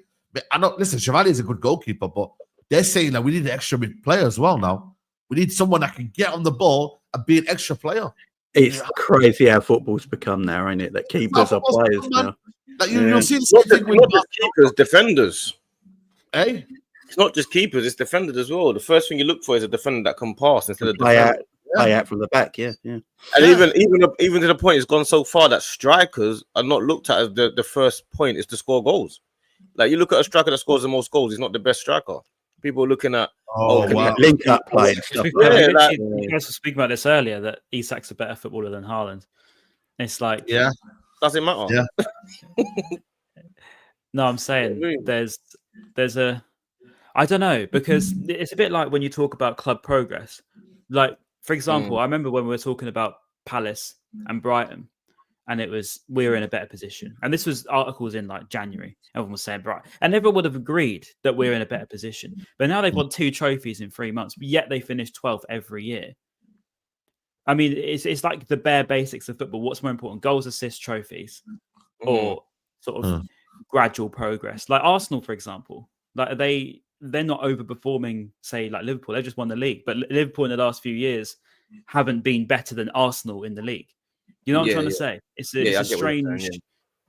Speaker 1: Listen, Chevalier is a good goalkeeper, but they're saying that we need an extra player as well now. We need someone that can get on the ball and be an extra player.
Speaker 2: It's crazy how football's become now, ain't it? That keepers are players now.
Speaker 1: Like you'll see the same thing with
Speaker 3: keepers, defenders.
Speaker 1: Hey?
Speaker 3: It's not just keepers, it's defenders as well. The first thing you look for is a defender that can pass instead of
Speaker 2: play out from the back, yeah. And
Speaker 3: even to the point, it's gone so far that strikers are not looked at as the first point is to score goals. Like you look at a striker that scores the most goals, he's not the best striker. People are looking at
Speaker 2: link up play and stuff.
Speaker 4: You guys were speaking about this earlier, that Isak's a better footballer than Haaland. It's like,
Speaker 3: doesn't matter.
Speaker 1: Yeah.
Speaker 4: No, I'm saying there's a, I don't know, because it's a bit like when you talk about club progress. Like, for example, I remember when we were talking about Palace and Brighton, and it was, we were in a better position. And this was articles in like January. Everyone was saying Brighton. And everyone would have agreed that we're in a better position. But now they've won 2 trophies in 3 months, yet they finish 12th every year. I mean, it's like the bare basics of football. What's more important, goals, assists, trophies, or sort of gradual progress? Like Arsenal, for example, like they're not overperforming, say, like Liverpool. They've just won the league. But Liverpool in the last few years haven't been better than Arsenal in the league. You know what I'm trying to say? It's a strange.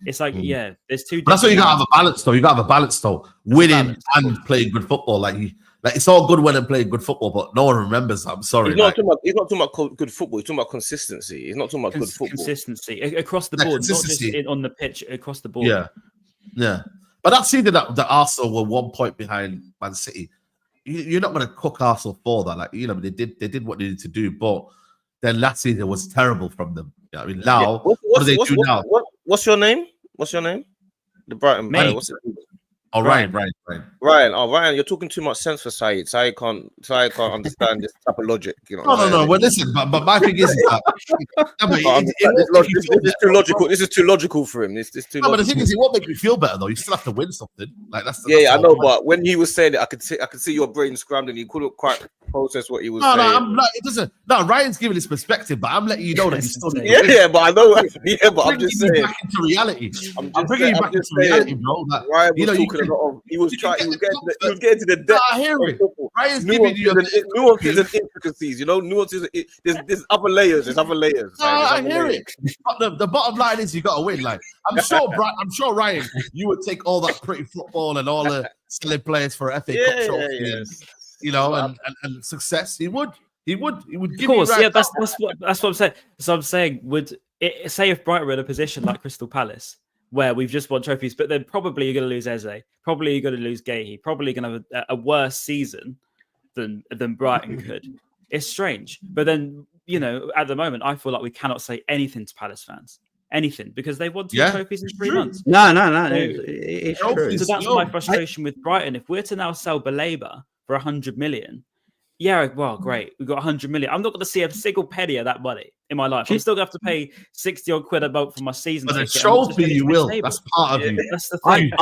Speaker 4: It's like, there's two.
Speaker 1: That's what you got to have a balance, though. You got to have a balance, though. Winning and playing good football. Like it's all good when I'm playing good football, but no one remembers. I'm sorry.
Speaker 3: He's not talking about good football. He's talking about consistency. He's not talking about good football.
Speaker 4: Consistency across the board, not just on the pitch, across the board.
Speaker 1: Yeah. But that season that Arsenal were 1 point behind Man City, you're not going to cook Arsenal for that. Like, you know, they did what they needed to do, but then last season was terrible from them. You know, I mean, now what do they do now?
Speaker 3: What's your name? The Brighton. What's it?
Speaker 1: Oh, Ryan.
Speaker 3: Oh, Ryan, you're talking too much sense for Saeed. Saeed can't understand this type of logic. You know.
Speaker 1: No. Well, listen, but my thing is that
Speaker 3: this is too logical. This is too logical for him. This too.
Speaker 1: No, but the thing is, it won't make me feel better though. You still have to win something. Like that's
Speaker 3: I know. But when he was saying it, I could see your brain scrambling. You couldn't quite process what he was saying.
Speaker 1: No, I'm not. It doesn't. No, Ryan's giving his perspective, but I'm letting you know that he's still.
Speaker 3: But I know. But I'm just saying.
Speaker 1: Back into reality. I'm bringing you back into reality, bro.
Speaker 3: Ryan was talking a lot of. He was getting to the depth.
Speaker 1: I hear it. Ryan's giving you
Speaker 3: nuances and intricacies. You know, nuances. There's other layers.
Speaker 1: I hear it. But the bottom line is you got to win. Like I'm sure Ryan, you would take all that pretty football and all the silly players for FA Cup trophy, you know, and success. He would give
Speaker 4: of course,
Speaker 1: you.
Speaker 4: That's what I'm saying. So I'm saying, would it say if Brighton were in a position like Crystal Palace, where we've just won trophies, but then probably you're going to lose Eze, probably you're going to lose Gahey, probably going to have a worse season than Brighton could. It's strange. But then, you know, at the moment, I feel like we cannot say anything to Palace fans. Anything, because they've won 2 trophies in 3 months.
Speaker 2: No. It's true.
Speaker 4: So that's my frustration with Brighton. If we're to now sell Baleba for 100 million, well, great. We've got 100 million. I'm not going to see a single penny of that money in my life. I'm still going to have to pay 60 odd quid a month for my season.
Speaker 1: But the trophy you will. That's part of you.
Speaker 4: That's the thing.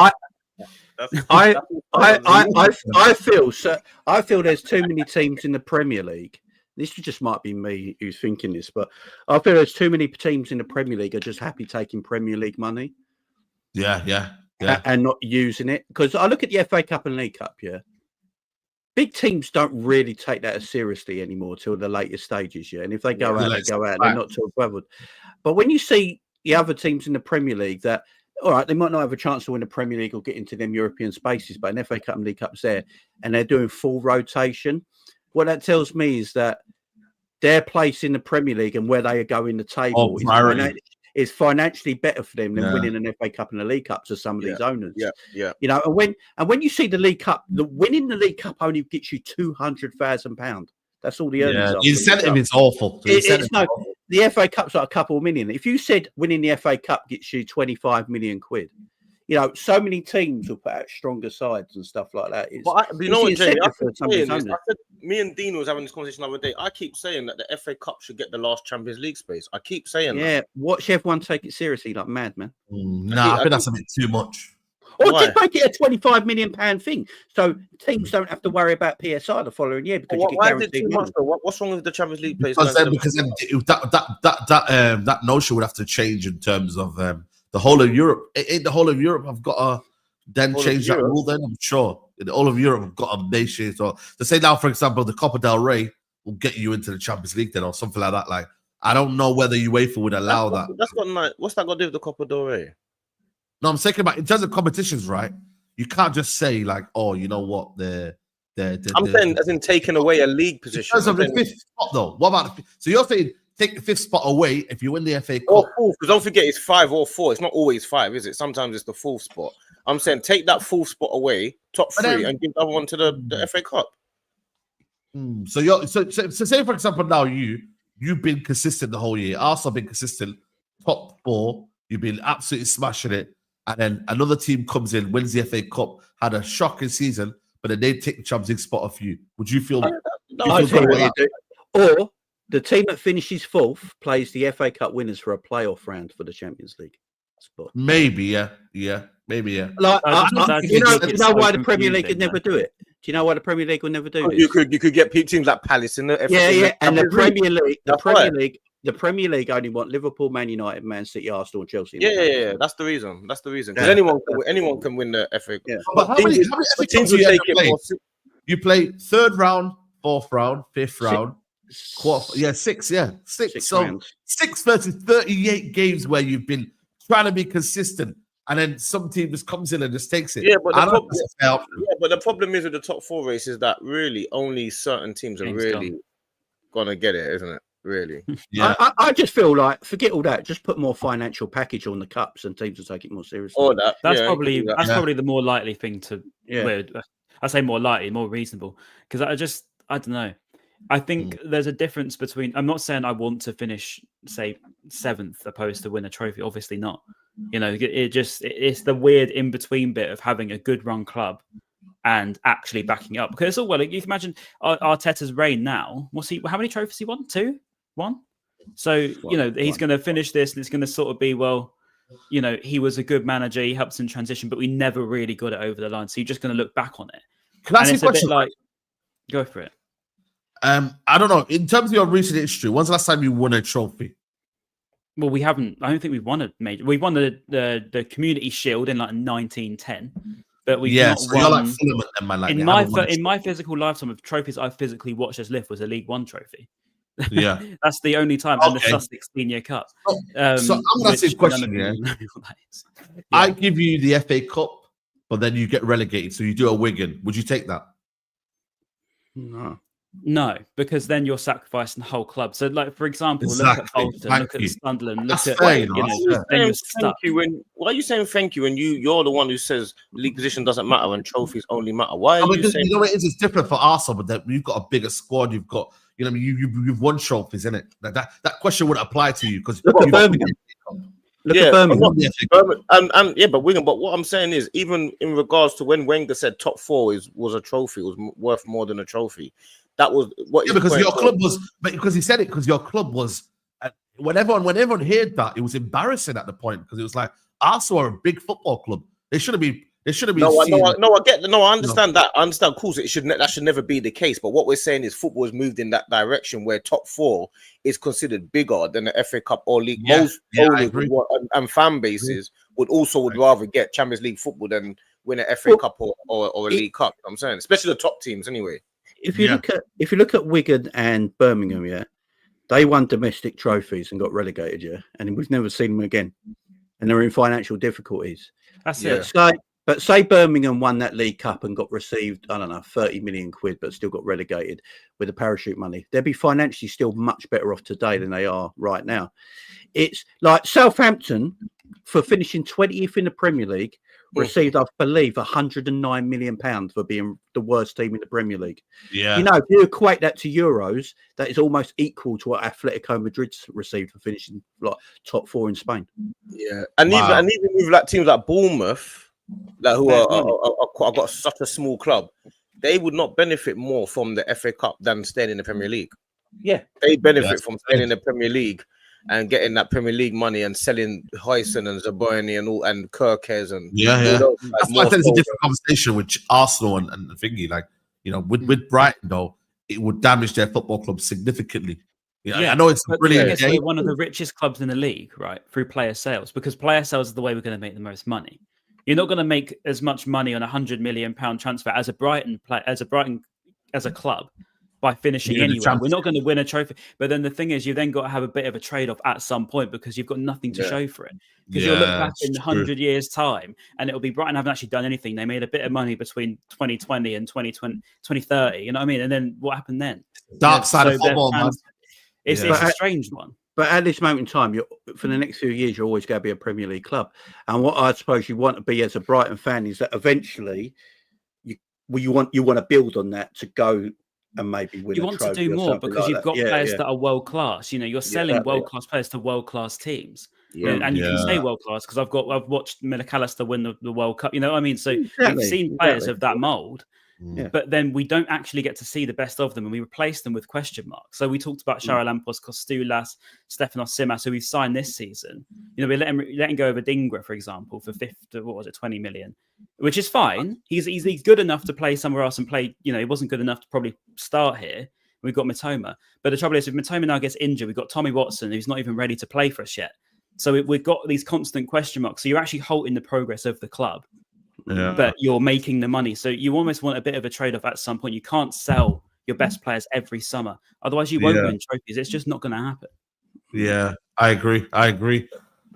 Speaker 2: I feel there's too many teams in the Premier League. This just might be me who's thinking this, but I feel there's too many teams in the Premier League are just happy taking Premier League money.
Speaker 1: Yeah.
Speaker 2: And not using it. Because I look at the FA Cup and League Cup, big teams don't really take that as seriously anymore till the later stages, and if they go out, they go out. They're not too bothered. But when you see the other teams in the Premier League that, all right, they might not have a chance to win the Premier League or get into them European spaces, but an FA Cup and League Cup's there, and they're doing full rotation, what that tells me is that their place in the Premier League and where they are going the table is financially better for them than winning an FA Cup and a League Cup to some of these owners.
Speaker 3: Yeah.
Speaker 2: You know, and when you see the League Cup, winning the League Cup only gets you £200,000. That's all the earnings are.
Speaker 1: The incentive is awful.
Speaker 2: the FA Cup's like a couple of million. If you said winning the FA Cup gets you 25 million quid, you know, so many teams will put out stronger sides and stuff like that.
Speaker 3: But you know what, Jamie?
Speaker 2: I
Speaker 3: said, me and Dean was having this conversation the other day. I keep saying that the FA Cup should get the last Champions League space. I keep saying that.
Speaker 2: Yeah, watch everyone take it seriously like mad, man.
Speaker 1: Nah, I think that's a bit too much.
Speaker 2: Or just make it a £25 million thing, so teams don't have to worry about PSI the following year because you get guaranteed money.
Speaker 3: What's wrong with the Champions League place?
Speaker 1: Because that notion would have to change in terms of the whole of Europe. In the whole of Europe, I've got to then change that rule. Then I'm sure in the whole of Europe, I've got a nation. So to say now, for example, the Copa del Rey will get you into the Champions League then, or something like that. Like I don't know whether UEFA would allow that.
Speaker 3: What's that got to do with the Copa del Rey?
Speaker 1: No, I'm thinking about in terms of competitions, right? You can't just say like, oh, you know what,
Speaker 3: I'm saying as in taking away a league position.
Speaker 1: Because of the fifth spot, though. What about so you're saying take the fifth spot away if you win the FA Cup?
Speaker 3: Or fourth, because don't forget it's 5 or 4. It's not always 5, is it? Sometimes it's the fourth spot. I'm saying take that fourth spot away, top 3, and give the other one to the FA Cup.
Speaker 1: So you're so say for example now you've been consistent the whole year. Arsenal been consistent, top 4. You've been absolutely smashing it. And then another team comes in, wins the FA Cup, had a shocking season, but then they take the Champions League spot off you. Would you feel?
Speaker 2: Or the team that finishes 4th plays the FA Cup winners for a playoff round for the Champions League spot.
Speaker 1: Maybe, yeah.
Speaker 2: Like, you know why the Premier League could never do it? Do you know why the Premier League will never do it?
Speaker 3: You could get teams like Palace in the FA.
Speaker 2: Yeah, and the Premier League only want Liverpool, Man United, Man City, Arsenal, and Chelsea.
Speaker 3: Yeah. That's the reason. Because anyone can win the FA Cup.
Speaker 1: Yeah. But how many teams do you play? You play 3rd round, 4th round, 5th round, quarter. Yeah, 6. Yeah, 6. So rounds. 6 versus 38 games where you've been trying to be consistent. And then some team just comes in and just takes it.
Speaker 3: Yeah, but the problem is with the top 4 race is that really only certain teams are really gonna get it, isn't it? Really?
Speaker 2: Yeah. I just feel like forget all that. Just put more financial package on the cups, and teams will take it more seriously.
Speaker 3: Or that.
Speaker 4: That's probably the more likely thing to. Yeah. I say more likely, more reasonable, because I don't know. I think there's a difference between. I'm not saying I want to finish, say, 7th opposed to win a trophy. Obviously not. You know, it's the weird in between bit of having a good run club and actually backing up. Because it's all well, you can imagine Arteta's reign now. How many trophies he won? 2, 1. So you know he's going to finish this, and it's going to sort of be you know, he was a good manager. He helped us in transition, but we never really got it over the line. So you're just going to look back on it.
Speaker 1: Can I ask you a question?
Speaker 4: Go for it.
Speaker 1: I don't know. In terms of your recent history, when's the last time you won a trophy?
Speaker 4: Well, we haven't. I don't think we've won a major. We won the Community Shield in like 1910, but we've not won. You're like Fulham and man, like in my physical lifetime of trophies I've physically watched as lift was a League One trophy.
Speaker 1: Yeah,
Speaker 4: that's the only time. And the Sussex Senior Cup.
Speaker 1: So I'm going to ask you a question. Yeah, I give you the FA Cup, but then you get relegated, so you do a Wigan. Would you take that?
Speaker 4: No, because then you're sacrificing the whole club. So, like for example, look at Bolton, look at Sunderland, look at then you're stuck.
Speaker 3: Why are you saying thank you when you're the one who says league position doesn't matter and trophies only matter? Why are you saying?
Speaker 1: You know what it is? It's different for Arsenal, but that you've got a bigger squad. You've got, you know, you've won trophies, isn't it? That question would apply to you because
Speaker 2: look at Birmingham. Look at Birmingham.
Speaker 3: But Wigan. But what I'm saying is, even in regards to when Wenger said top 4 was a trophy, was worth more than a trophy. That was what. Yeah,
Speaker 1: because your club was. But because he said it, because your club was. When everyone heard that, it was embarrassing at the point because it was like Arsenal are a big football club. They shouldn't be. I understand that. I understand. Of course, that should never be the case. But what we're saying is football has moved in that direction where top 4 is considered bigger than the FA Cup or league. Most owners and fan bases would rather get Champions League football than win an FA Cup or a League Cup. I'm saying, especially the top teams, anyway.
Speaker 2: If you look at Wigan and Birmingham, they won domestic trophies and got relegated, and we've never seen them again, and they're in financial difficulties.
Speaker 4: That's it.
Speaker 2: But say Birmingham won that League Cup and got received, I don't know, 30 million quid, but still got relegated with the parachute money. They'd be financially still much better off today than they are right now. It's like Southampton, for finishing 20th in the Premier League, received, I believe, £109 million for being the worst team in the Premier League.
Speaker 1: Yeah.
Speaker 2: You know, if you equate that to euros, that is almost equal to what Atletico Madrid's received for finishing like top 4 in Spain.
Speaker 3: Yeah, and even with like teams like Bournemouth, like who are got such a small club, they would not benefit more from the FA Cup than staying in the Premier League.
Speaker 2: Yeah,
Speaker 3: they benefit from staying in the Premier League and getting that Premier League money and selling Huyson and Zaboni and all and Kirkes and
Speaker 1: all those, that's why there's a different
Speaker 3: than...
Speaker 1: conversation with Arsenal and thingy. Like, you know, with Brighton though, it would damage their football club significantly. I know it's brilliant.
Speaker 4: We're one of the richest clubs in the league, right? Through player sales, because player sales is the way we're going to make the most money. You're not going to make as much money on £100 million transfer as a Brighton as a club. By finishing anyway, we're not going to win a trophy. But then the thing is, you then got to have a bit of a trade-off at some point because you've got nothing to show for it. Because you'll look back in 100 years' time, and it'll be Brighton haven't actually done anything. They made a bit of money between 2020 and 2030. You know what I mean? And then what happened then?
Speaker 1: Dark side of football, man.
Speaker 4: It's a strange one.
Speaker 2: But at this moment in time, for the next few years, you're always going to be a Premier League club. And what I suppose you want to be as a Brighton fan is that eventually you want to build on that to go. And maybe win
Speaker 4: you want to do more because you've got players that are world class. You know, you're selling world class players to world class teams, and you can say world class because I've watched McAllister win the World Cup. You know what I mean? So we've seen players of that mold, but then we don't actually get to see the best of them, and we replace them with question marks. So we talked about Charalampos, Kostoulas, Stefanos Simas, who we've signed this season. You know, we're letting go of Adingra, for example, for 20 million. Which is fine. He's good enough to play somewhere else and play. You know, he wasn't good enough to probably start here. We've got Mitoma, but the trouble is, if Mitoma now gets injured, we've got Tommy Watson, who's not even ready to play for us yet. So we've got these constant question marks. So you're actually halting the progress of the club, but you're making the money. So you almost want a bit of a trade-off at some point. You can't sell your best players every summer, otherwise you won't win trophies. It's just not going to happen.
Speaker 1: Yeah, I agree.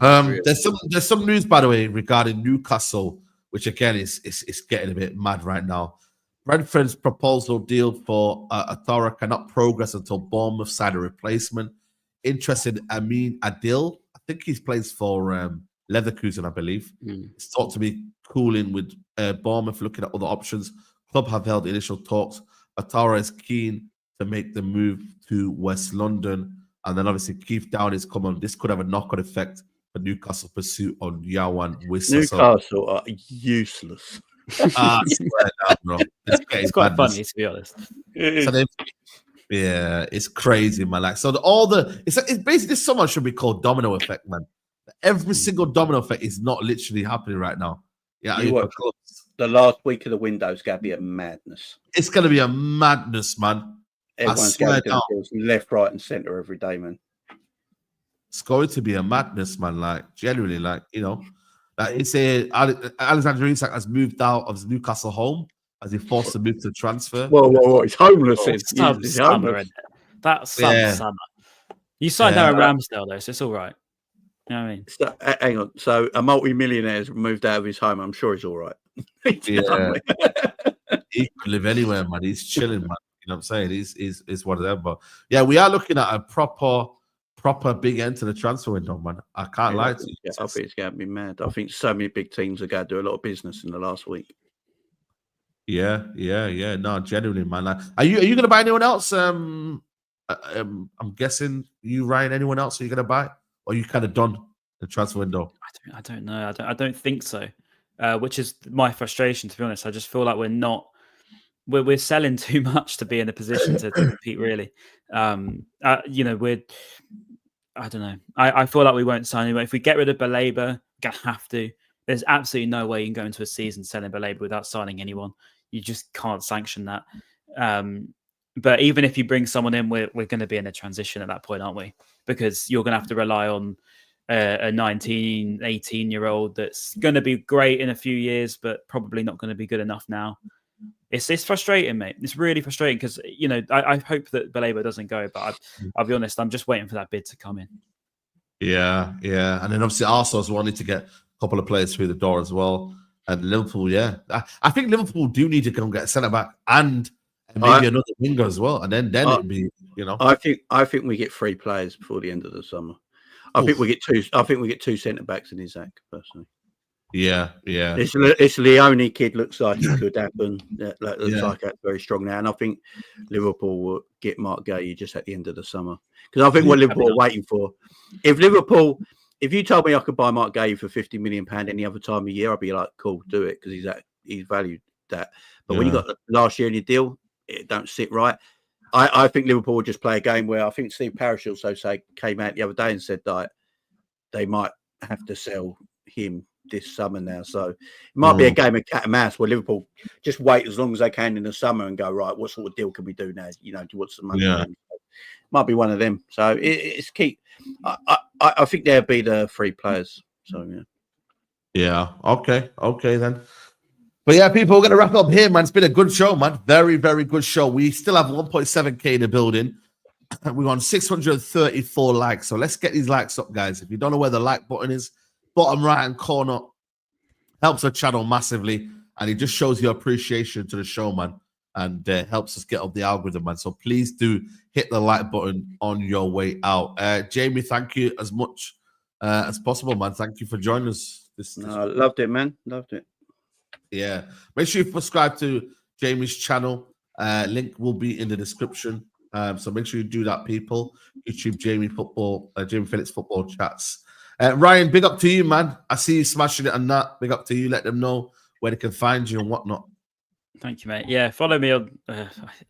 Speaker 1: There's some news, by the way, regarding Newcastle, which again is getting a bit mad right now. Brentford's proposal deal for Athara cannot progress until Bournemouth sign a replacement. Interested Amin Adil, I think he's plays for Leverkusen, I believe. It's thought to be cooling with Bournemouth looking at other options. Club have held initial talks. Athara is keen to make the move to West London. And then obviously Keith Down is come on. This could have a knock-on effect for Newcastle pursuit on Yawan Wissa.
Speaker 2: Newcastle are useless.
Speaker 1: It's
Speaker 4: quite funny, to be honest.
Speaker 1: It's crazy, man. Like, so it's basically someone should be called domino effect, man. Every single domino effect is not literally happening right now. Yeah,
Speaker 2: the last week of the window is going to be a madness.
Speaker 1: It's going to be a madness, man.
Speaker 2: Everyone's going to left, right, and centre every day, man.
Speaker 1: It's going to be a madness, man. Like, generally, like, you know, like it's Alexander Isak has moved out of his Newcastle home as he forced to move to transfer.
Speaker 2: Well, he's homeless.
Speaker 4: He's homeless. That's summer. You signed Aaron Ramsdale, though, so it's all right. You know what I mean?
Speaker 2: So, hang on. So a multi-millionaire has moved out of his home. I'm sure he's all right.
Speaker 1: He could live anywhere, man. He's chilling, man. You know what I'm saying? He's one of them. But yeah, we are looking at a proper big end to the transfer window, man. I can't lie to you.
Speaker 2: Yeah, I think it's going to be mad. I think so many big teams are going to do a lot of business in the last week.
Speaker 1: Yeah. No, genuinely, man. Like, are you going to buy anyone else? I'm guessing you, Ryan. Anyone else? Are you going to buy? Or are you kind of done the transfer window?
Speaker 4: I don't know. I don't think so. Which is my frustration, to be honest. I just feel like we're selling too much to be in a position to compete. Really, you know, I don't know. I feel like we won't sign anyway. If we get rid of Baleba, we're gonna have to. There's absolutely no way you can go into a season selling Baleba without signing anyone. You just can't sanction that. But even if you bring someone in, we're going to be in a transition at that point, aren't we? Because you're going to have to rely on a 19, 18-year-old that's going to be great in a few years, but probably not going to be good enough now. It's frustrating, mate. It's really frustrating because, you know, I hope that Baleba doesn't go, but I'll be honest, I'm just waiting for that bid to come in. Yeah.
Speaker 1: And then obviously Arsenal's wanted to get a couple of players through the door as well. And Liverpool, I think Liverpool do need to go and get a centre-back and maybe another winger as well. And then it'd be, you know.
Speaker 2: I think we get 3 players before the end of the summer. I think we get 2 centre-backs in Isak, personally.
Speaker 1: Yeah, yeah.
Speaker 2: It's Leone kid looks like it could happen. Looks like it's very strong now, and I think Liverpool will get Mark Gay just at the end of the summer because I think what Liverpool are waiting for. If you told me I could buy Mark Gay for £50 million any other time of year, I'd be like, cool, do it because he's valued that. But when you got last year in your deal, it don't sit right. I think Liverpool will just play a game where I think Steve Parish also came out the other day and said that they might have to sell him this summer now, so it might be a game of cat and mouse where Liverpool just wait as long as they can in the summer and go, right, what sort of deal can we do now? You know, do what's the money? Might be one of them. So it's key. I think there'll be the 3 players. So
Speaker 1: yeah. Okay then. But yeah, people, we're gonna wrap up here, man. It's been a good show, man. Very, very good show. We still have 1.7k in the building. We're on 634 likes. So let's get these likes up, guys. If you don't know where the like button is, bottom right hand corner, helps our channel massively, and it just shows your appreciation to the show, man, and helps us get up the algorithm, man. So please do hit the like button on your way out. Jamie, thank you as much as possible, man. Thank you for joining us.
Speaker 2: Loved it, man. Loved it.
Speaker 1: Yeah, make sure you subscribe to Jamie's channel. Link will be in the description. So make sure you do that, people. YouTube Jamie Phillips Football Chats. Ryan, big up to you, man. I see you smashing it and that. Big up to you. Let them know where they can find you and whatnot.
Speaker 4: Thank you, mate. Yeah, follow me on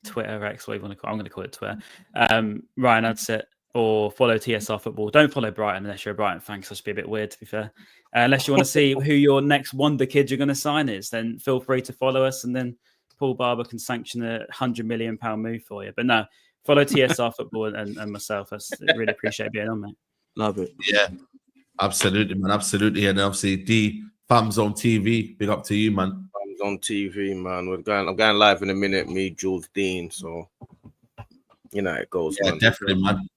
Speaker 4: Twitter, X, what you want to call it. I'm going to call it Twitter. Ryan Adsit, or follow TSR Football. Don't follow Brighton unless you're a Brighton fan, because that'd be a bit weird, to be fair. Unless you want to see who your next wonder kid you're going to sign is, then feel free to follow us, and then Paul Barber can sanction a £100 million move for you. But no, follow TSR Football and myself. I really appreciate being on, mate.
Speaker 2: Love it.
Speaker 1: Yeah, absolutely, man. Absolutely. And obviously, D Fams on TV. Big up to you, man.
Speaker 3: Fams on TV, man. I'm going live in a minute. Me, Jules Dean. So you know it goes.
Speaker 1: Yeah,
Speaker 3: man.
Speaker 1: definitely, man.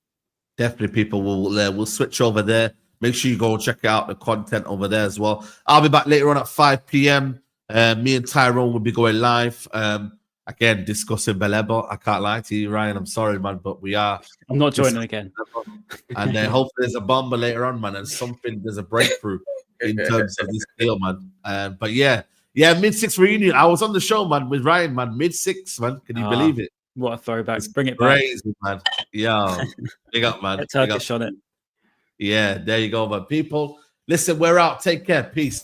Speaker 1: Definitely, people will switch over there. Make sure you go check out the content over there as well. I'll be back later on at 5 p.m. Me and Tyrone will be going live. Again, discussing Baleba. I can't lie to you, Ryan. I'm sorry, man, but we are.
Speaker 4: I'm not joining again.
Speaker 1: And hopefully there's a bomber later on, man, and there's a breakthrough in terms of this deal, man. But yeah, mid-6 reunion. I was on the show, man, with Ryan, man. Mid-6, man. Can you believe it?
Speaker 4: What a throwback. Bring it back.
Speaker 1: Crazy, man. Yeah. Big up, man.
Speaker 4: Get Turkish on it.
Speaker 1: Yeah, there you go, man. People, listen, we're out. Take care. Peace.